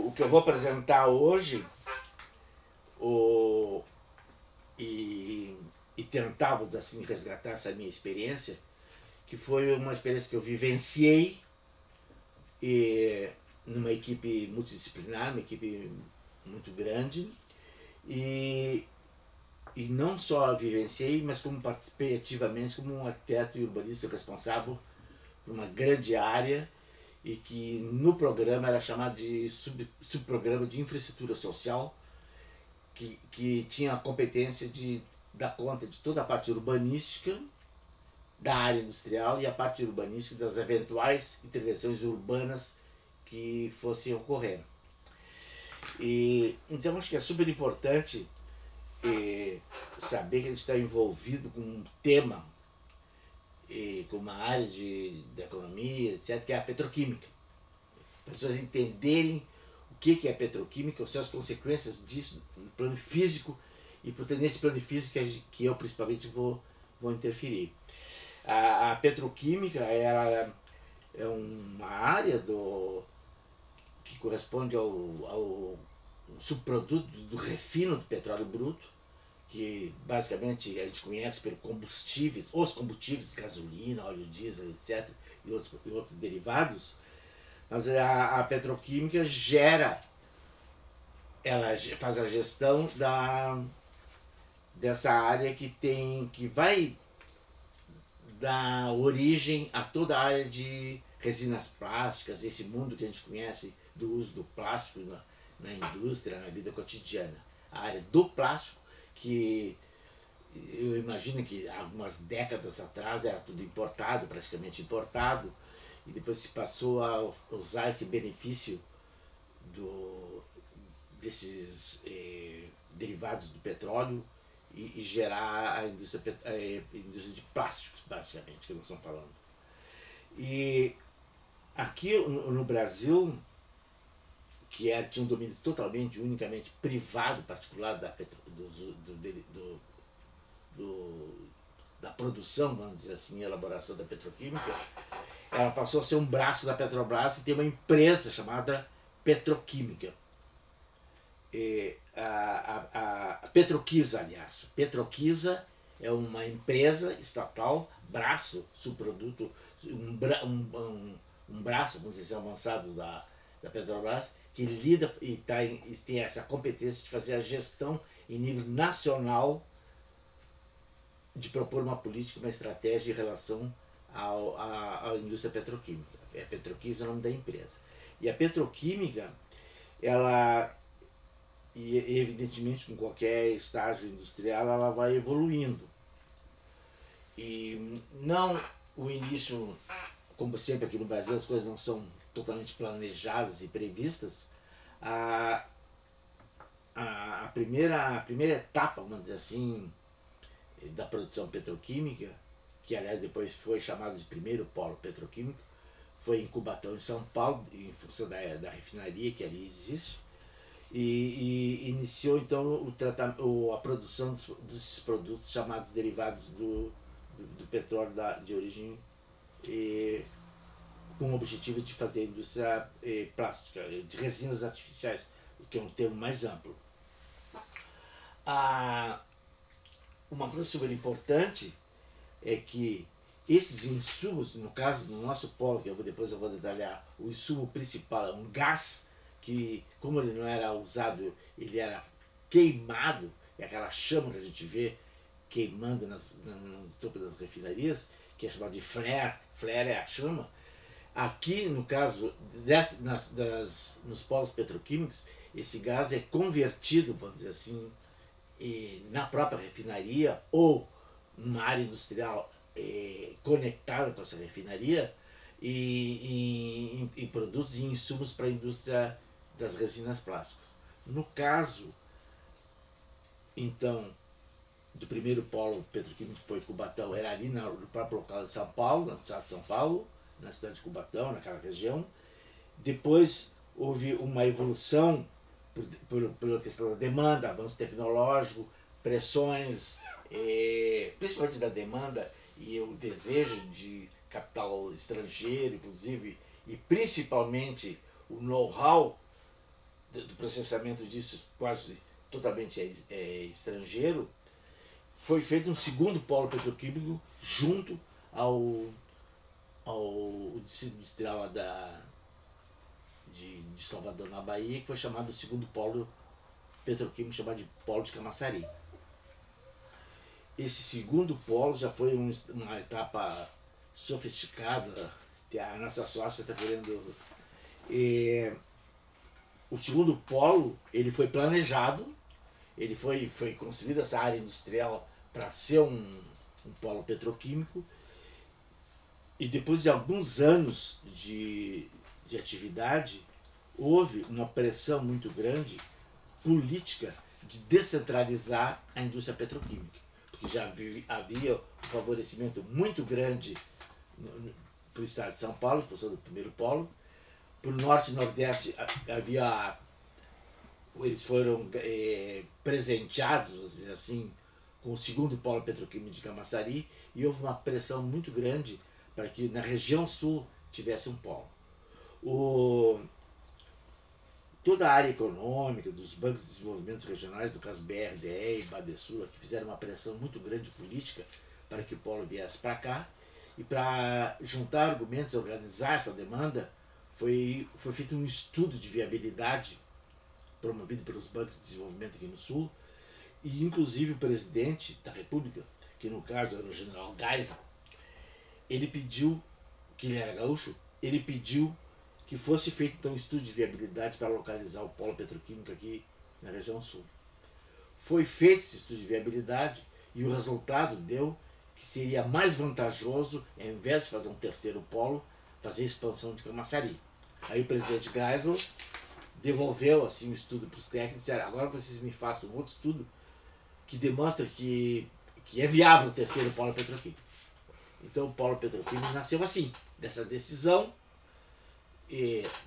o que eu vou apresentar hoje e tentar, vou dizer assim, resgatar essa minha experiência, que foi uma experiência que eu vivenciei numa equipe multidisciplinar, uma equipe muito grande, e não só a vivenciei, mas como participei ativamente como um arquiteto e urbanista responsável por uma grande área, e que no programa era chamado de subprograma de infraestrutura social, que tinha a competência de dar conta de toda a parte urbanística da área industrial e a parte urbanística das eventuais intervenções urbanas que fossem ocorrer. Então acho que é super importante saber que a gente está envolvido com um tema, com uma área da economia, etc., que é a petroquímica. As pessoas entenderem o que é a petroquímica, quais são as consequências disso no plano físico, e portanto nesse plano físico que eu principalmente vou interferir. A petroquímica é uma área que corresponde ao subproduto do refino do petróleo bruto, que basicamente a gente conhece pelos combustíveis, gasolina, óleo diesel, etc., e outros derivados. Mas a petroquímica ela faz a gestão dessa área que vai dar origem a toda a área de resinas plásticas, esse mundo que a gente conhece do uso do plástico na indústria, na vida cotidiana. A área do plástico, que eu imagino que algumas décadas atrás era tudo importado, praticamente importado, e depois se passou a usar esse benefício desses derivados do petróleo e gerar a indústria de plásticos, basicamente, que nós estamos falando. E aqui no Brasil, que tinha um domínio totalmente, unicamente privado, particular da produção, vamos dizer assim, elaboração da petroquímica, ela passou a ser um braço da Petrobras e tem uma empresa chamada Petroquímica. A Petroquisa, aliás. Petroquisa é uma empresa estatal, braço, subproduto, um braço, vamos dizer, avançado da Petrobras, que lida e tem essa competência de fazer a gestão em nível nacional, de propor uma política, uma estratégia em relação à indústria petroquímica. A Petroquisa é o nome da empresa. E a petroquímica, ela, e evidentemente com qualquer estágio industrial, ela vai evoluindo. E não o início, como sempre aqui no Brasil, as coisas não são totalmente planejadas e previstas. A primeira etapa, vamos dizer assim, da produção petroquímica, que aliás depois foi chamado de primeiro polo petroquímico, foi em Cubatão, em São Paulo, em função da refinaria que ali existe, e iniciou então a produção desses produtos chamados derivados do petróleo de origem, com o objetivo de fazer a indústria plástica, de resinas artificiais, que é um termo mais amplo. Uma coisa super importante é que esses insumos, no caso do nosso polo, que depois eu vou detalhar, o insumo principal é um gás que, como ele não era usado, ele era queimado, é aquela chama que a gente vê queimando no topo das refinarias, que é chamado de flare. Flare é a chama. Aqui, no caso, nos polos petroquímicos, esse gás é convertido, vamos dizer assim, na própria refinaria ou numa área industrial conectada com essa refinaria, em produtos e insumos para a indústria das resinas plásticas. No caso, então, do primeiro polo petroquímico, que foi Cubatão, era ali no próprio local de São Paulo, no estado de São Paulo, na cidade de Cubatão, naquela região. Depois houve uma evolução por questão da demanda, avanço tecnológico, pressões, principalmente da demanda e o desejo de capital estrangeiro, inclusive, e principalmente o know-how do processamento disso quase totalmente estrangeiro, foi feito um segundo polo petroquímico junto ao distrito industrial lá de Salvador, na Bahia, que foi chamado o segundo polo petroquímico, chamado de Polo de Camaçari. Esse segundo polo já foi uma etapa sofisticada, a nossa sócia está querendo... o segundo polo, ele foi planejado, ele foi construída essa área industrial para ser um polo petroquímico, e depois de alguns anos de atividade, houve uma pressão muito grande política de descentralizar a indústria petroquímica, porque já havia um favorecimento muito grande para o estado de São Paulo, em função do primeiro polo. Para o norte e nordeste eles foram presenteados, vamos dizer assim, com o segundo polo petroquímico de Camaçari, e houve uma pressão muito grande para que na região sul tivesse um polo. Toda a área econômica, dos bancos de desenvolvimento regionais, do caso BRDE e Badesul, que fizeram uma pressão muito grande política para que o polo viesse para cá, e para juntar argumentos, organizar essa demanda, foi feito um estudo de viabilidade promovido pelos bancos de desenvolvimento aqui no Sul, e inclusive o presidente da República, que no caso era o general Geisel, ele pediu, que ele era gaúcho, ele pediu que fosse feito então um estudo de viabilidade para localizar o polo petroquímico aqui na região sul. Foi feito esse estudo de viabilidade e o resultado deu que seria mais vantajoso, ao invés de fazer um terceiro polo, fazer a expansão de Camaçari. Aí o presidente Geisel devolveu assim, o estudo para os técnicos e disseram: agora vocês me façam um outro estudo que demonstra que é viável o terceiro polo petroquímico. Então o polo petroquímico nasceu assim, dessa decisão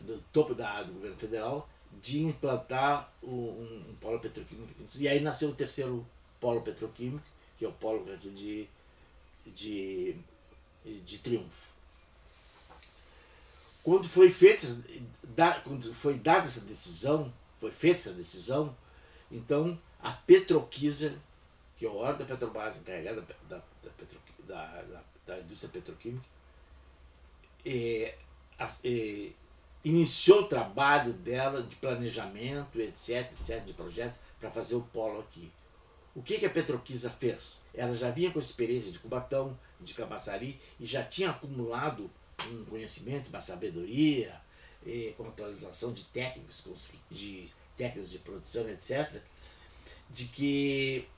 do topo do governo federal de implantar um polo petroquímico. E aí nasceu o terceiro polo petroquímico, que é o polo aqui de Triunfo. Quando foi dada essa decisão, foi feita essa decisão, então a Petroquímica, que é o órgão da Petrobras encarregada da indústria petroquímica, iniciou o trabalho dela de planejamento, etc, de projetos para fazer o polo aqui. O que a Petroquímica fez? Ela já vinha com essa experiência de Cubatão, de Camaçari, e já tinha acumulado um conhecimento, uma sabedoria, com atualização de técnicas, de produção, etc., de que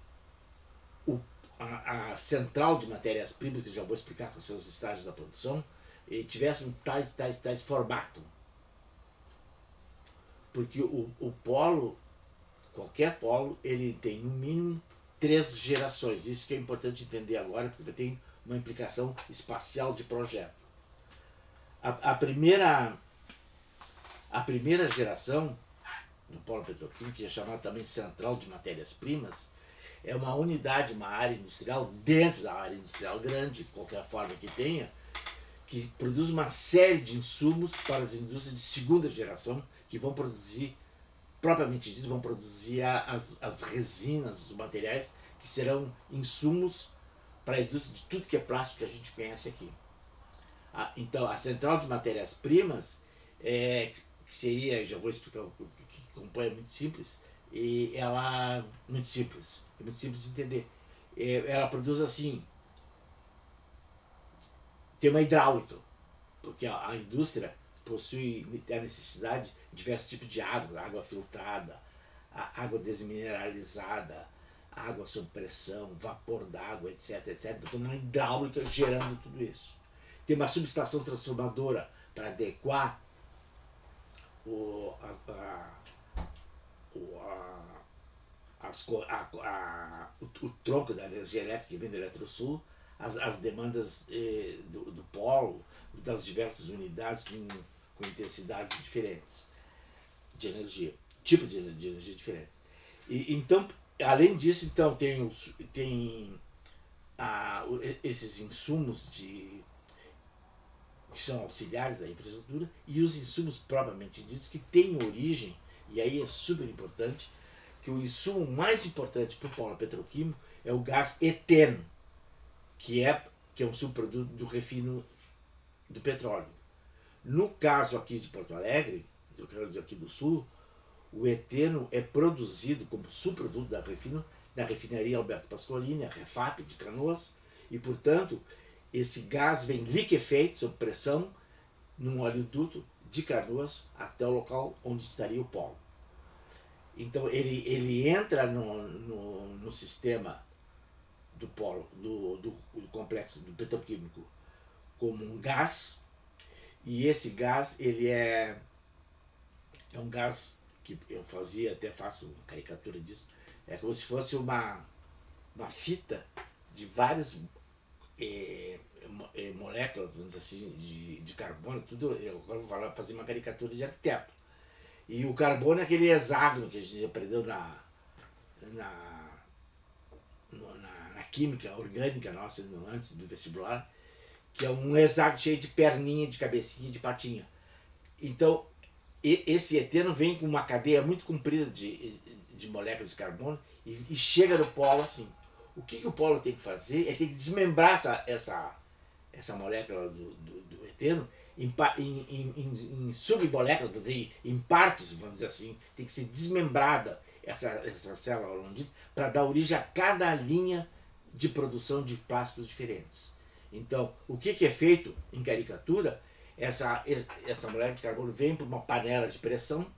a central de matérias-primas, que já vou explicar com os seus estágios da produção, tivesse um tais formato. Porque o polo, qualquer polo, ele tem no mínimo 3 gerações. Isso que é importante entender agora, porque tem uma implicação espacial de projeto. A primeira geração do polo petroquímico, que é chamada também central de matérias-primas, é uma unidade, uma área industrial dentro da área industrial grande, de qualquer forma que tenha, que produz uma série de insumos para as indústrias de segunda geração, que vão produzir, propriamente dito, vão produzir as resinas, os materiais, que serão insumos para a indústria de tudo que é plástico que a gente conhece aqui. Então, a central de matérias-primas, que seria, já vou explicar o que compõe, é muito simples, e ela é muito simples de entender. Ela produz assim, tem uma hidráulica, porque a indústria possui a necessidade de diversos tipos de água filtrada, água desmineralizada, água sob pressão, vapor d'água, etc, etc. Então, uma hidráulica gerando tudo isso. Tem uma subestação transformadora para adequar o tronco da energia elétrica que vem do Eletrosul, as demandas do polo, das diversas unidades com intensidades diferentes de energia, tipos de energia diferentes. Então, além disso, então, tem esses insumos que são auxiliares da infraestrutura, e os insumos propriamente ditos que têm origem E aí é super importante que o insumo mais importante para o polo petroquímico é o gás eteno, que é um subproduto do refino do petróleo. No caso aqui de Porto Alegre, eu quero dizer aqui do Sul, o eteno é produzido como subproduto da refinaria Alberto Pascolini, a Refap de Canoas, e portanto esse gás vem liquefeito sob pressão num oleoduto de Canoas até o local onde estaria o polo. Então ele entra no sistema do polo, do complexo do petroquímico como um gás, e esse gás ele é um gás que eu até faço uma caricatura disso, é como se fosse uma fita de várias moléculas, vamos dizer assim, de carbono, tudo. Eu agora vou fazer uma caricatura de arquiteto. E o carbono é aquele hexágono que a gente aprendeu na química orgânica nossa, antes do vestibular, que é um hexágono cheio de perninha, de cabecinha, de patinha. Então, esse eteno vem com uma cadeia muito comprida de moléculas de carbono e chega no polo assim. O que o polo tem que fazer é ter que desmembrar essa molécula do eteno em submoléculas, quer dizer, em partes, vamos dizer assim. Tem que ser desmembrada essa célula longínqua para dar origem a cada linha de produção de plásticos diferentes. Então, o que é feito em caricatura? Essa molécula de carbono vem para uma panela de pressão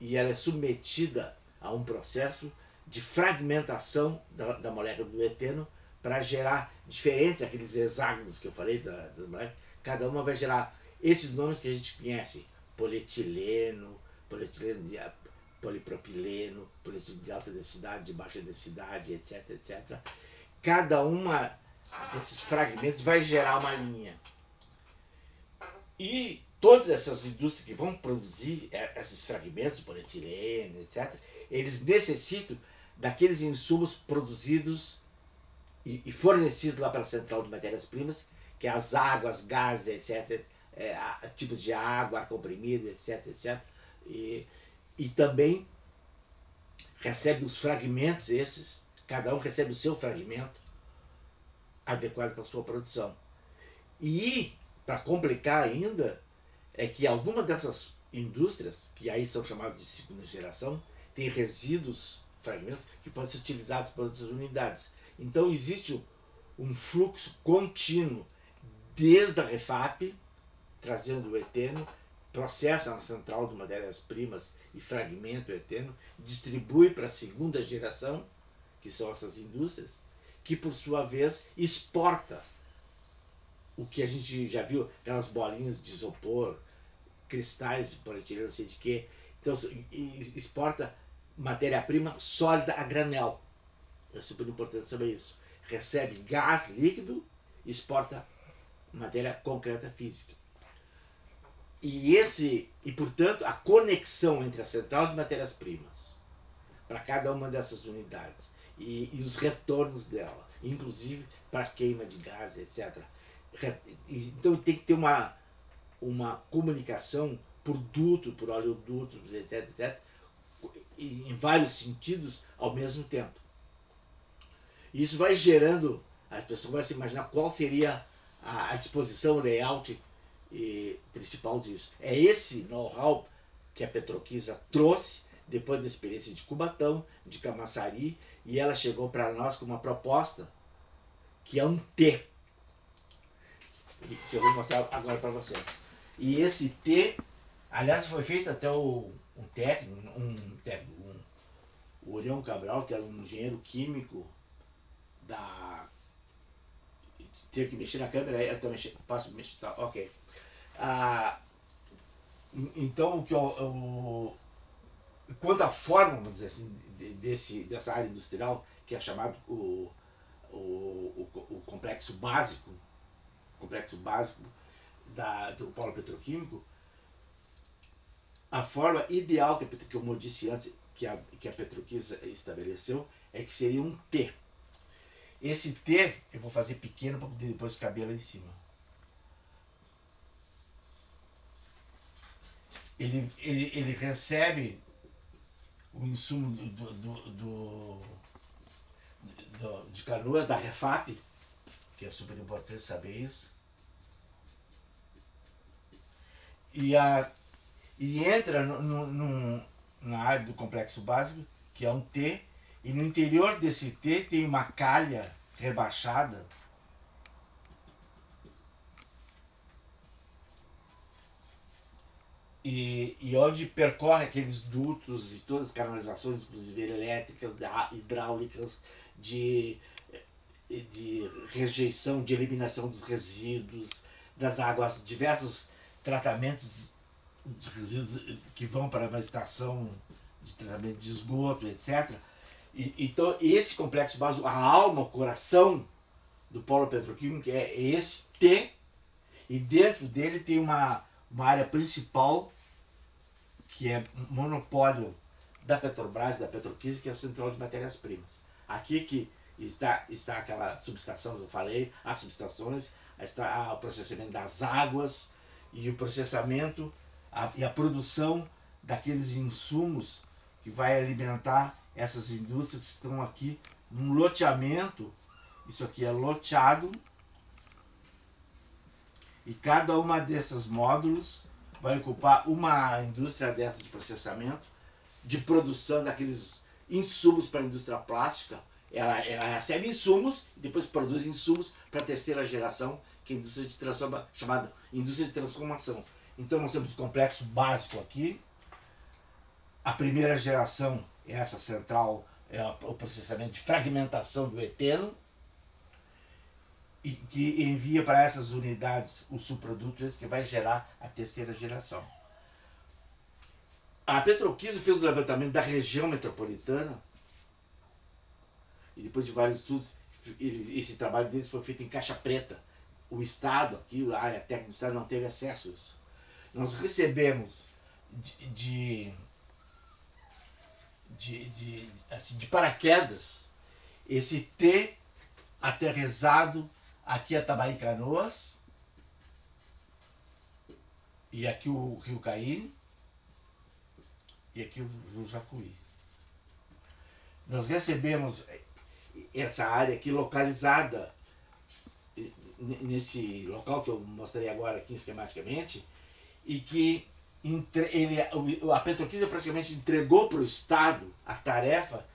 e ela é submetida a um processo de fragmentação da molécula do eteno para gerar diferentes, aqueles hexágonos que eu falei das moléculas. Cada uma vai gerar esses nomes que a gente conhece: polietileno, polipropileno, polietileno de alta densidade, de baixa densidade, etc, etc. Cada uma desses fragmentos vai gerar uma linha. E todas essas indústrias que vão produzir esses fragmentos, polietileno, etc., eles necessitam daqueles insumos produzidos e fornecidos lá pela central de matérias-primas, que é as águas, gases, etc., tipos de água, ar comprimido, etc., etc., e também recebe os fragmentos esses, cada um recebe o seu fragmento adequado para a sua produção. E, para complicar ainda, é que alguma dessas indústrias, que aí são chamadas de segunda geração, tem resíduos, fragmentos, que podem ser utilizados por outras unidades. Então existe um fluxo contínuo desde a Refap, trazendo o eteno, processa na central de matérias-primas e fragmenta o eteno, distribui para a segunda geração, que são essas indústrias, que por sua vez exporta o que a gente já viu, aquelas bolinhas de isopor, cristais de polietileno, não sei de quê. Então exporta matéria-prima sólida a granel. É super importante saber isso. Recebe gás líquido, exporta matéria concreta física. E portanto, a conexão entre a central de matérias-primas para cada uma dessas unidades e os retornos dela, inclusive para queima de gás, etc. Então tem que ter uma comunicação por duto, por oleodutos, etc., etc., em vários sentidos ao mesmo tempo. E isso vai gerando, as pessoas vão se imaginar qual seria a disposição, o layout principal disso. É esse know-how que a Petroquisa trouxe depois da experiência de Cubatão, de Camaçari, e ela chegou para nós com uma proposta que é um T, que eu vou mostrar agora para vocês. E esse T, aliás, foi feito até o Orião Cabral, que era um engenheiro químico teve que mexer na câmera, eu também posso mexer, tá? Ok. Então, quanto à forma, vamos dizer assim, dessa área industrial, que é chamado o complexo básico do polo petroquímico, a forma ideal que eu disse antes, que a Petroquisa estabeleceu, é que seria um T. Esse T eu vou fazer pequeno para poder depois caber lá em cima. ele recebe o insumo de Canoas, da Refap, que é super importante saber isso, e entra na área do complexo básico, que é um T, e no interior desse T tem uma calha rebaixada, e onde percorre aqueles dutos e todas as canalizações, inclusive elétricas, hidráulicas, de rejeição, de eliminação dos resíduos, das águas, diversos tratamentos de resíduos que vão para uma estação de tratamento de esgoto, etc. Então, esse complexo básico, a alma, o coração do polo petroquímico é esse T, e dentro dele tem uma área principal, que é monopólio da Petrobras, da Petroquímica, que é a Central de Matérias-Primas. Aqui que está aquela subestação que eu falei, as subestações, o processamento das águas e o processamento e a produção daqueles insumos que vai alimentar essas indústrias que estão aqui num loteamento. Isso aqui é loteado, e cada uma desses módulos vai ocupar uma indústria dessa de processamento, de produção daqueles insumos para a indústria plástica. Ela recebe insumos e depois produz insumos para a terceira geração, que é a indústria de transformação, chamada indústria de transformação. Então nós temos o complexo básico aqui. A primeira geração é essa central, é o processamento de fragmentação do eteno, e que envia para essas unidades o subproduto, esse que vai gerar a terceira geração. A Petroquímica fez o levantamento da região metropolitana, e depois de vários estudos, esse trabalho deles foi feito em caixa preta. O Estado, aqui, a área técnica do Estado não teve acesso a isso. Nós recebemos de paraquedas esse T aterrissado aqui a Tabaí Canoas, e aqui o Rio Caí, e aqui o Rio Jacuí. Nós recebemos essa área aqui localizada nesse local que eu mostrei agora aqui esquematicamente, e que a Petroquímica praticamente entregou para o Estado a tarefa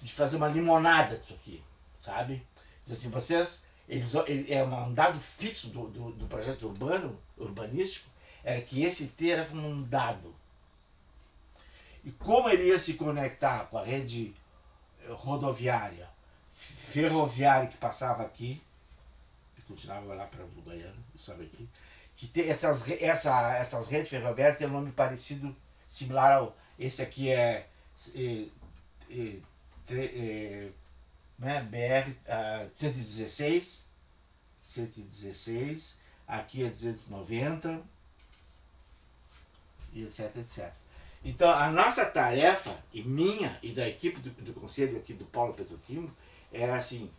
de fazer uma limonada disso aqui, sabe? Diz assim, é um dado fixo do projeto urbanístico, era que esse T era como um dado. E como ele ia se conectar com a rede rodoviária, ferroviária que passava aqui, e continuava lá para o Uruguaiana, sobe aqui, que tem essas redes ferroviárias têm um nome parecido, similar ao... Esse aqui BR 116, aqui é 290, e etc, etc. Então, a nossa tarefa, e minha, e da equipe do conselho aqui do Polo Petroquímico, era assim,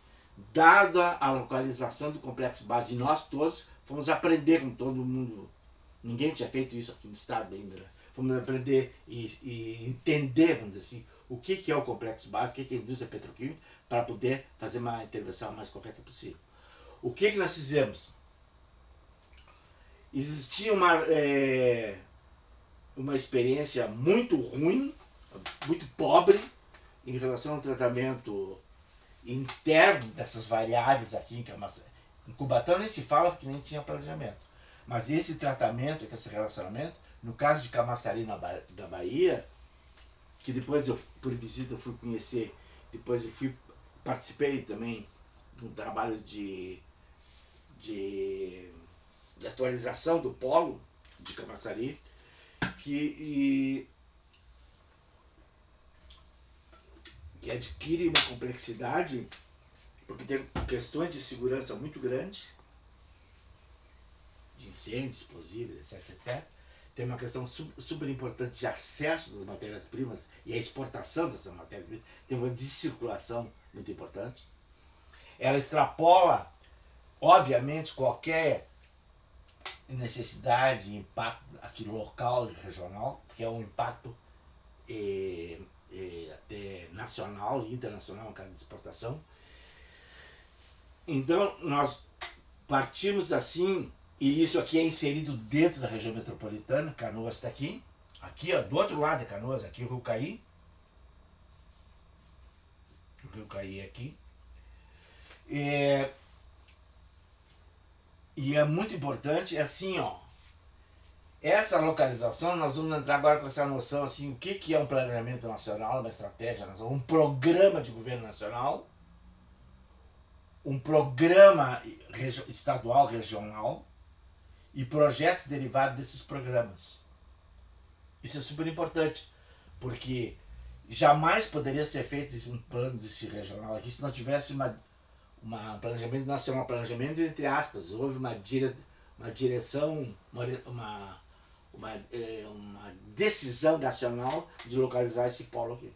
dada a localização do complexo base de nós todos, fomos aprender com todo mundo. Ninguém tinha feito isso aqui no estado ainda, né? Fomos aprender e entender, vamos dizer assim, o que é o complexo básico, o que é a indústria petroquímica, para poder fazer uma intervenção mais correta possível. O que nós fizemos? Existia uma experiência muito ruim, muito pobre, em relação ao tratamento interno dessas variáveis aqui em Camaçari. Em Cubatão nem se fala porque nem tinha planejamento. Mas esse tratamento, esse relacionamento, no caso de Camaçari da Bahia, que depois eu, por visita, fui conhecer, depois eu participei também de um trabalho de atualização do polo de Camaçari, que adquire uma complexidade, porque tem questões de segurança muito grandes, de incêndios, explosivos, etc, etc. Tem uma questão super importante de acesso das matérias-primas e a exportação dessas matérias-primas. Tem uma descirculação muito importante. Ela extrapola, obviamente, qualquer necessidade, impacto aqui local e regional, porque é um impacto até nacional e internacional, no caso de exportação. Então, nós partimos assim, e isso aqui é inserido dentro da região metropolitana. Canoas está aqui, ó, do outro lado de Canoas, aqui o Rio Caí. O Rio Caí é aqui. E é muito importante, assim, ó, essa localização, nós vamos entrar agora com essa noção, assim, o que é um planejamento nacional, uma estratégia nacional, um programa de governo nacional, um programa estadual, regional e projetos derivados desses programas. Isso é super importante, porque jamais poderia ser feito um plano desse regional aqui se não tivesse um planejamento nacional, um planejamento entre aspas. Houve uma direção, uma decisão nacional de localizar esse polo aqui.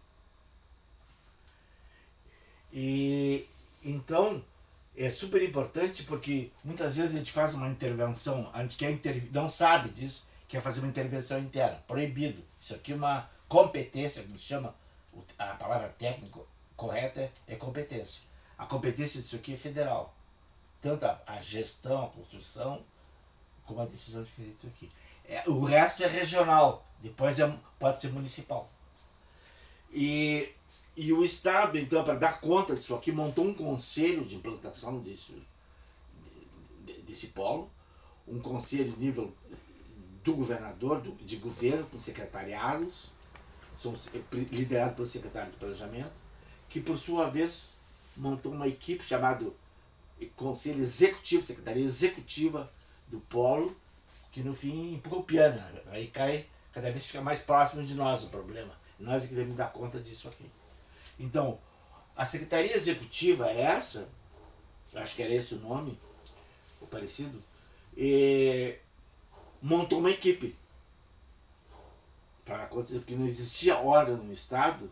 E então é super importante, porque muitas vezes a gente faz uma intervenção, a gente não sabe disso, quer fazer uma intervenção interna, proibido. Isso aqui é uma competência, que se chama, a palavra técnica correta é competência. A competência disso aqui é federal. Tanto a gestão, a construção, como a decisão de fazer isso aqui. O resto é regional, depois pode ser municipal. E o Estado, então, para dar conta disso aqui, montou um conselho de implantação desse polo, um conselho de nível do governador, de governo, com secretariados, são liderados pelo secretário de planejamento, que por sua vez montou uma equipe chamada Conselho Executivo, Secretaria Executiva do Polo, que no fim empurra o piano, né? Aí cada vez fica mais próximo de nós o problema. Nós é que devemos dar conta disso aqui. Então, a Secretaria Executiva é essa, acho que era esse o nome, ou parecido, montou uma equipe para acontecer, porque não existia órgão no Estado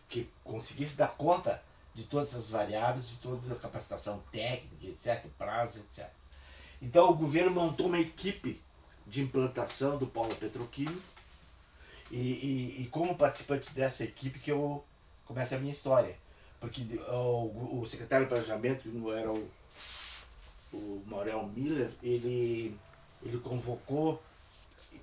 que conseguisse dar conta de todas essas variáveis, de toda a capacitação técnica, etc., prazo, etc. Então o governo montou uma equipe de implantação do polo petroquímico e como participante dessa equipe que eu começo a minha história. Porque o secretário de planejamento, que era o Maurel Miller, ele convocou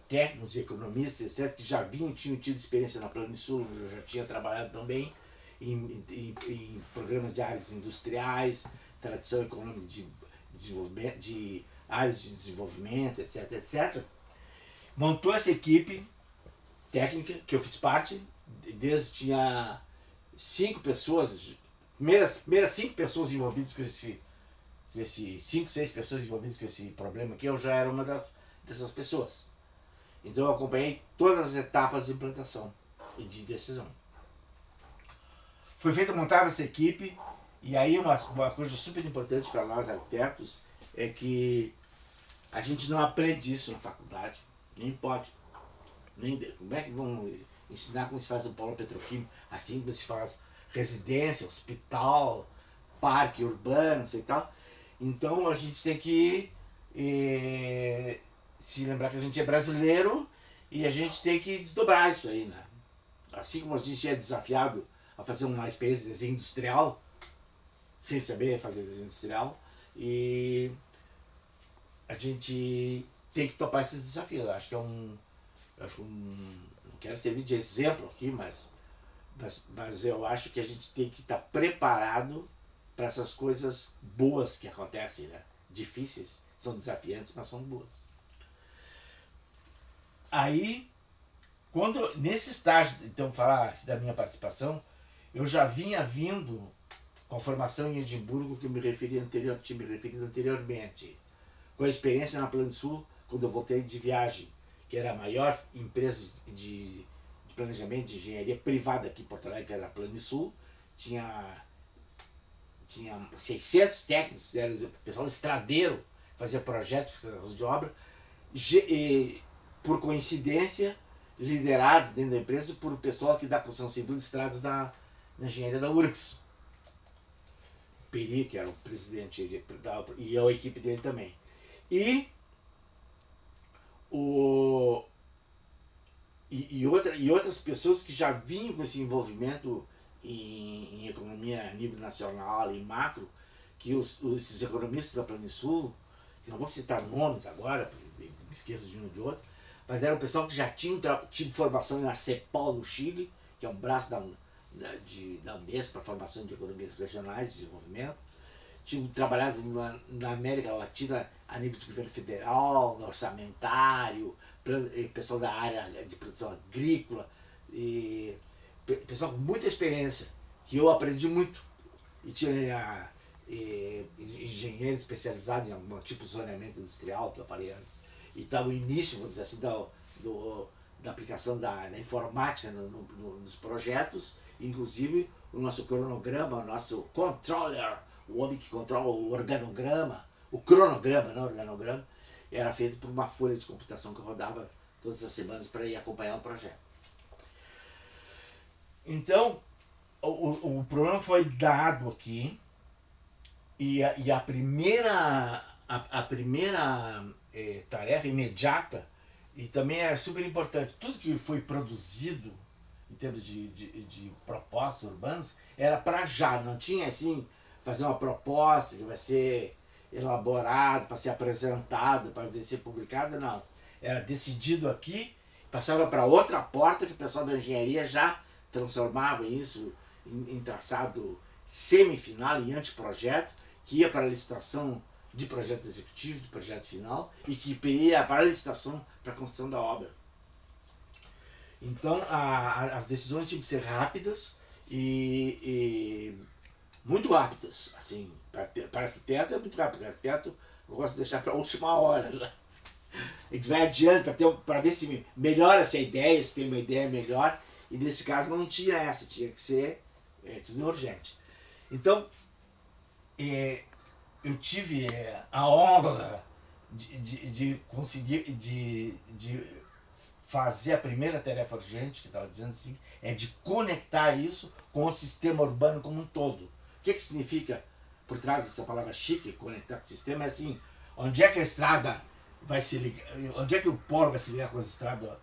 técnicos e economistas, etc., que já tinham tido experiência na Planisul, eu já tinha trabalhado também em programas de áreas industriais, tradição econômica de desenvolvimento, de áreas de desenvolvimento, etc., etc. Montou essa equipe técnica, que eu fiz parte, desde tinha 5 pessoas, primeiras 5 pessoas envolvidas com esse 5, 6 pessoas envolvidas com esse problema aqui, eu já era uma dessas pessoas. Então eu acompanhei todas as etapas de implantação e de decisão. Foi feita montar essa equipe, e aí uma coisa super importante para nós arquitetos é que a gente não aprende isso na faculdade, nem pode. Como é que vão ensinar como se faz um polo petroquímico, assim como se faz residência, hospital, parque urbano, sei tal. Então a gente tem que se lembrar que a gente é brasileiro e a gente tem que desdobrar isso aí, né? Assim como a gente é desafiado a fazer uma experiência de desenho industrial, sem saber fazer desenho industrial, e a gente tem que topar esses desafios. Acho que não quero servir de exemplo aqui, mas eu acho que a gente tem que estar preparado para essas coisas boas que acontecem, né? Difíceis, são desafiantes, mas são boas. Aí, nesse estágio, então, falar da minha participação, eu já vinha vindo com a formação em Edimburgo, que eu tinha me referido anteriormente, com a experiência na Planisul, quando eu voltei de viagem, que era a maior empresa de planejamento de engenharia privada aqui em Porto Alegre, que era a Planisul. Tinha 600 técnicos, era o pessoal estradeiro, fazia projetos de obra, por coincidência, liderados dentro da empresa por o pessoal que dá construção civil de estradas na engenharia da URGS. Peri, que era o presidente, e a equipe dele também. E O, e outras pessoas que já vinham com esse envolvimento em economia a nível nacional e macro, que esses economistas da Planesul, que não vou citar nomes agora, porque me esqueço de um ou de outro, mas era o pessoal que já tinha tido formação na CEPOL no Chile, que é um braço da Unesco para a formação de economias regionais de desenvolvimento. Tinham trabalhado na América Latina a nível de governo federal, orçamentário, pessoal da área de produção agrícola, e pessoal com muita experiência, que eu aprendi muito. E tinha engenheiro especializado em algum tipo de zoneamento industrial, que eu falei antes. E estava o início, vamos dizer assim, da aplicação da informática nos projetos, inclusive o nosso cronograma, o nosso controller, o homem que controla o organograma, o cronograma, não o organograma, era feito por uma folha de computação que rodava todas as semanas para ir acompanhar o projeto. Então, o problema foi dado aqui, e a primeira tarefa imediata, e também era super importante, tudo que foi produzido em termos de propostas urbanas era para já, não tinha assim, fazer uma proposta que vai ser elaborada, para ser apresentada, para ser publicada, não. Era decidido aqui, passava para outra porta que o pessoal da engenharia já transformava isso em traçado semifinal e anteprojeto, que ia para a licitação de projeto executivo, de projeto final, e que ia para a licitação para a construção da obra. Então, as decisões tinham que ser rápidas e muito rápidas. Assim, para arquiteto é muito rápido. Para arquiteto, eu gosto de deixar para a última hora. Né? A gente vai adiante para ver se melhora essa ideia, se tem uma ideia melhor. E nesse caso não tinha essa, tinha que ser tudo urgente. Então, eu tive a honra de conseguir de fazer a primeira tarefa urgente, que estava dizendo assim, é de conectar isso com o sistema urbano como um todo. O que significa, por trás dessa palavra chique, conectar com o sistema, é assim, onde é que a estrada vai se ligar, onde é que o polo vai se ligar com as estradas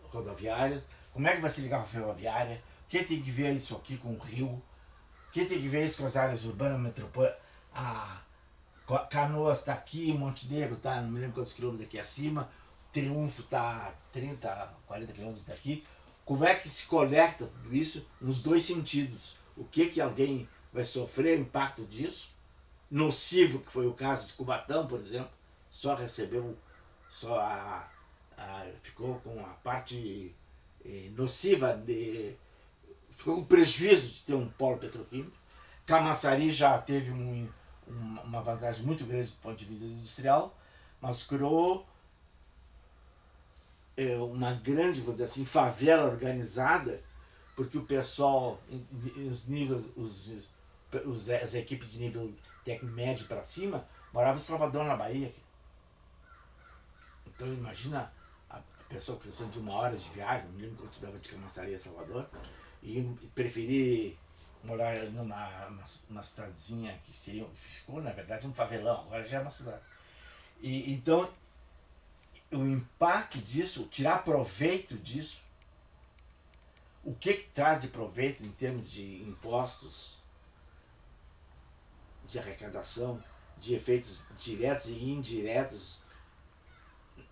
rodoviárias, como é que vai se ligar com a ferroviária, quem tem que ver isso aqui com o rio, quem tem que ver isso com as áreas urbanas metropolitanas, Canoas está aqui, Montenegro está, não me lembro quantos quilômetros aqui acima, Triunfo está 30, 40 quilômetros daqui. Como é que se conecta tudo isso nos dois sentidos? O que alguém vai sofrer o impacto disso? Nocivo, que foi o caso de Cubatão, por exemplo, só recebeu, ficou com a parte nociva, ficou com prejuízo de ter um polo petroquímico. Camaçari já teve uma vantagem muito grande do ponto de vista industrial, mas criou uma grande, vamos dizer assim, favela organizada, porque o pessoal, os níveis, as equipes de nível técnico médio para cima, moravam em Salvador, na Bahia. Então imagina a pessoa crescendo de 1 hora de viagem, não lembro quanto dava de Camaçari a Salvador, e preferir morar numa cidadezinha que ficou, na verdade, um favelão, agora já é uma cidade. Então, o impacto disso, tirar proveito disso, o que traz de proveito em termos de impostos, de arrecadação, de efeitos diretos e indiretos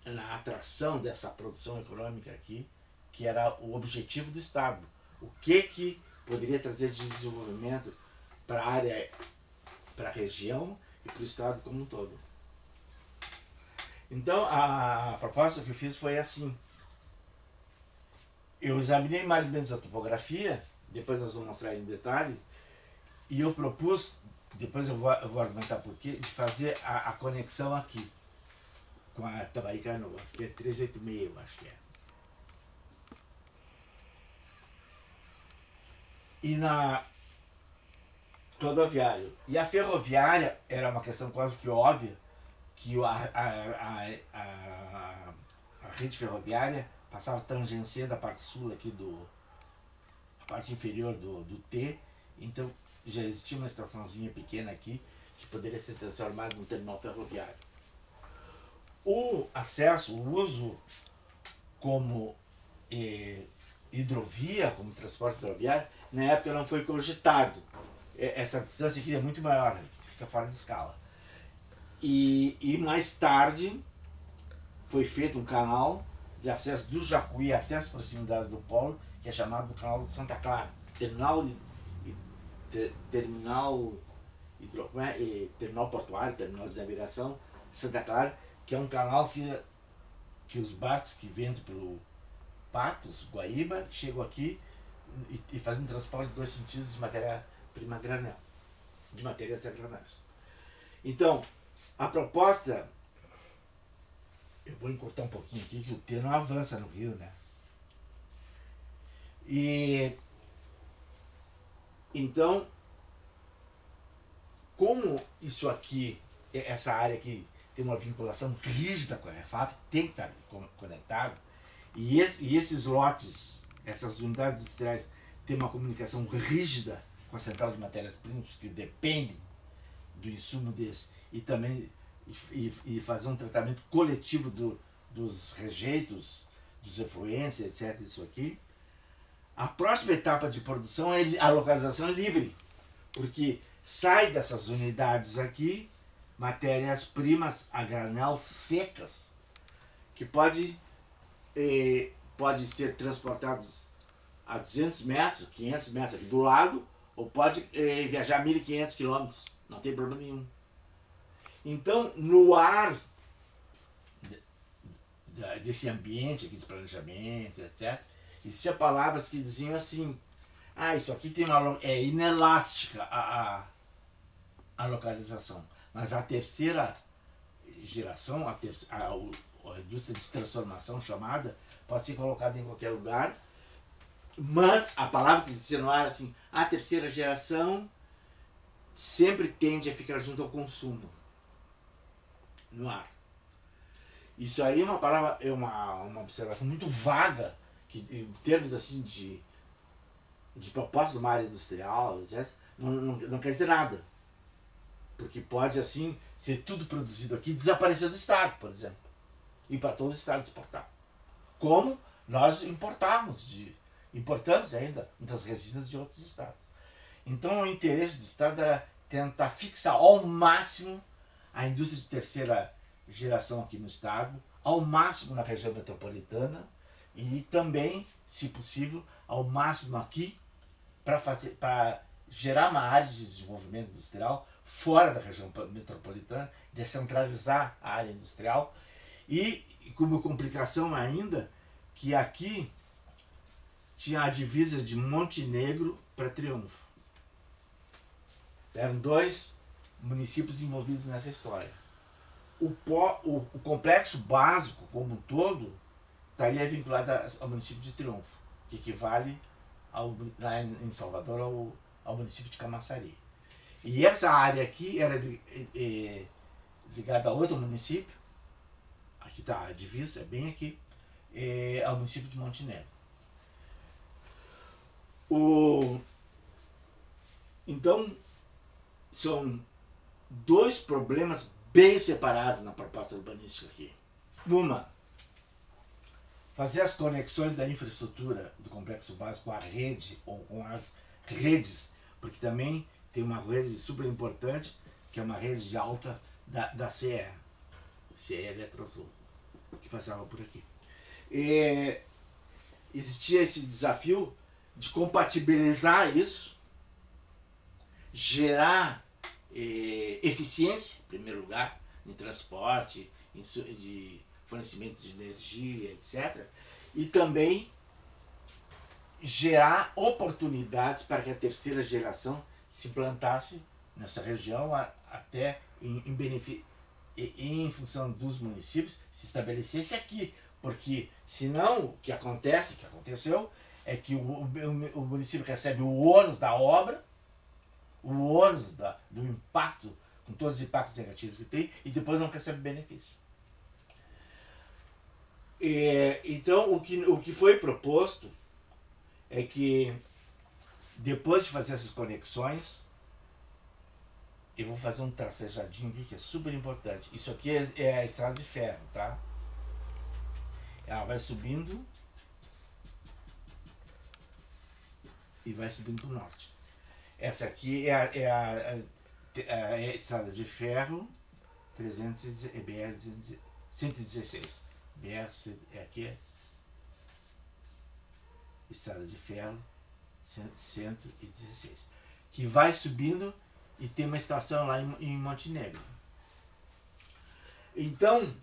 na atração dessa produção econômica aqui, que era o objetivo do Estado. O que poderia trazer de desenvolvimento para a área, para a região e para o Estado como um todo. Então, a proposta que eu fiz foi assim. Eu examinei mais ou menos a topografia, depois nós vamos mostrar em detalhe, e eu propus, depois eu vou argumentar por quê, de fazer a conexão aqui, com a Tabaí Canoas, que é 386, eu acho que é. E na rodoviária. E a ferroviária era uma questão quase que óbvia, que a rede ferroviária passava tangenciando a parte sul aqui a parte inferior do T, então já existia uma estaçãozinha pequena aqui que poderia ser transformada num terminal ferroviário. O acesso, o uso como hidrovia, como transporte hidroviário, na época não foi cogitado. Essa distância aqui é muito maior, fica fora de escala. E mais tarde foi feito um canal de acesso do Jacuí até as proximidades do polo, que é chamado do Canal de Santa Clara. Terminal portuário, terminal de navegação Santa Clara, que é um canal que os barcos que vêm pelo Patos, Guaíba, chegam aqui e fazem transporte em 2 sentidos de matéria-prima granel, de matérias a granéis. Então, a proposta, eu vou encurtar um pouquinho aqui, que o T não avança no rio, né? E então, como isso aqui, essa área aqui tem uma vinculação rígida com a Refap, tem que estar conectado, e esses lotes, essas unidades industriais têm uma comunicação rígida com a central de matérias-primas, que dependem do insumo desse, e também e fazer um tratamento coletivo dos rejeitos, dos efluentes, etc. Isso aqui. A próxima etapa de produção, a localização é livre, porque sai dessas unidades aqui matérias-primas a granel secas, que pode ser transportadas a 200 metros, 500 metros aqui do lado, ou pode viajar 1.500 quilômetros, não tem problema nenhum. Então, no ar desse ambiente aqui de planejamento, etc., existiam palavras que diziam assim: isso aqui tem é inelástica a localização, mas a terceira geração, a indústria de transformação chamada, pode ser colocada em qualquer lugar, mas a palavra que existia no ar assim: a terceira geração sempre tende a ficar junto ao consumo no ar. Isso aí é uma palavra, é uma observação muito vaga, que em termos assim de proposta de uma área industrial, etc., não quer dizer nada. Porque pode assim ser tudo produzido aqui e desaparecer do estado, por exemplo. E para todo o estado exportar. Como nós importamos ainda muitas resinas de outros estados. Então o interesse do estado era tentar fixar ao máximo a indústria de terceira geração aqui no estado, ao máximo na região metropolitana e também, se possível, ao máximo aqui para gerar uma área de desenvolvimento industrial fora da região metropolitana, descentralizar a área industrial e como complicação ainda que aqui tinha a divisa de Montenegro para Triunfo. Eram 2 municípios envolvidos nessa história. O complexo básico como um todo estaria vinculado ao município de Triunfo, que equivale lá em Salvador ao município de Camaçari. E essa área aqui era ligada a outro município, aqui está a divisa, é bem aqui, ao município de Montenegro. Então, são 2 problemas bem separados na proposta urbanística aqui. Uma, fazer as conexões da infraestrutura do complexo básico com a rede ou com as redes, porque também tem uma rede super importante, que é uma rede de alta da CE Eletrosul, que passava por aqui. Existia esse desafio de compatibilizar isso, gerar eficiência, em primeiro lugar, em transporte, de fornecimento de energia, etc. E também gerar oportunidades para que a terceira geração se implantasse nessa região até em função dos municípios, se estabelecesse aqui. Porque senão o que aconteceu, é que o município recebe o ônus da obra, o ônus do impacto, com todos os impactos negativos que tem, e depois não recebe benefício. Então, o que foi proposto é que, depois de fazer essas conexões, eu vou fazer um tracejadinho aqui que é super importante. Isso aqui é a estrada de ferro, tá? Ela vai subindo e vai subindo para o norte. Essa aqui é a estrada de ferro 300 BR 116. BR aqui é estrada de ferro 116, que vai subindo e tem uma estação lá em Montenegro. Então,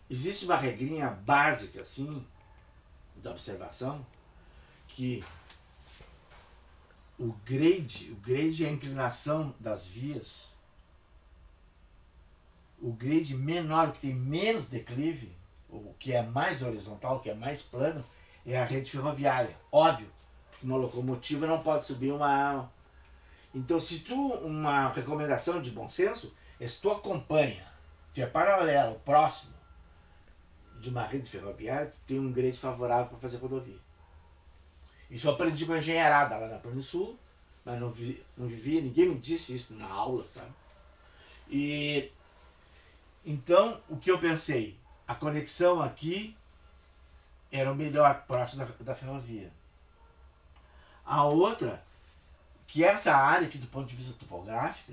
existe uma regrinha básica assim da observação, que o grade é a inclinação das vias. O grade menor, que tem menos declive, o que é mais horizontal, o que é mais plano, é a rede ferroviária. Óbvio, porque uma locomotiva não pode subir uma... Então, uma recomendação de bom senso é se tu acompanha, tu é paralelo, próximo de uma rede ferroviária, tu tem um grade favorável para fazer rodovia. Isso eu aprendi com a engenheirada lá na Plano Sul, mas não vivia, ninguém me disse isso na aula, sabe? E então, o que eu pensei? A conexão aqui era o melhor, próximo da ferrovia. A outra, que essa área aqui do ponto de vista topográfico,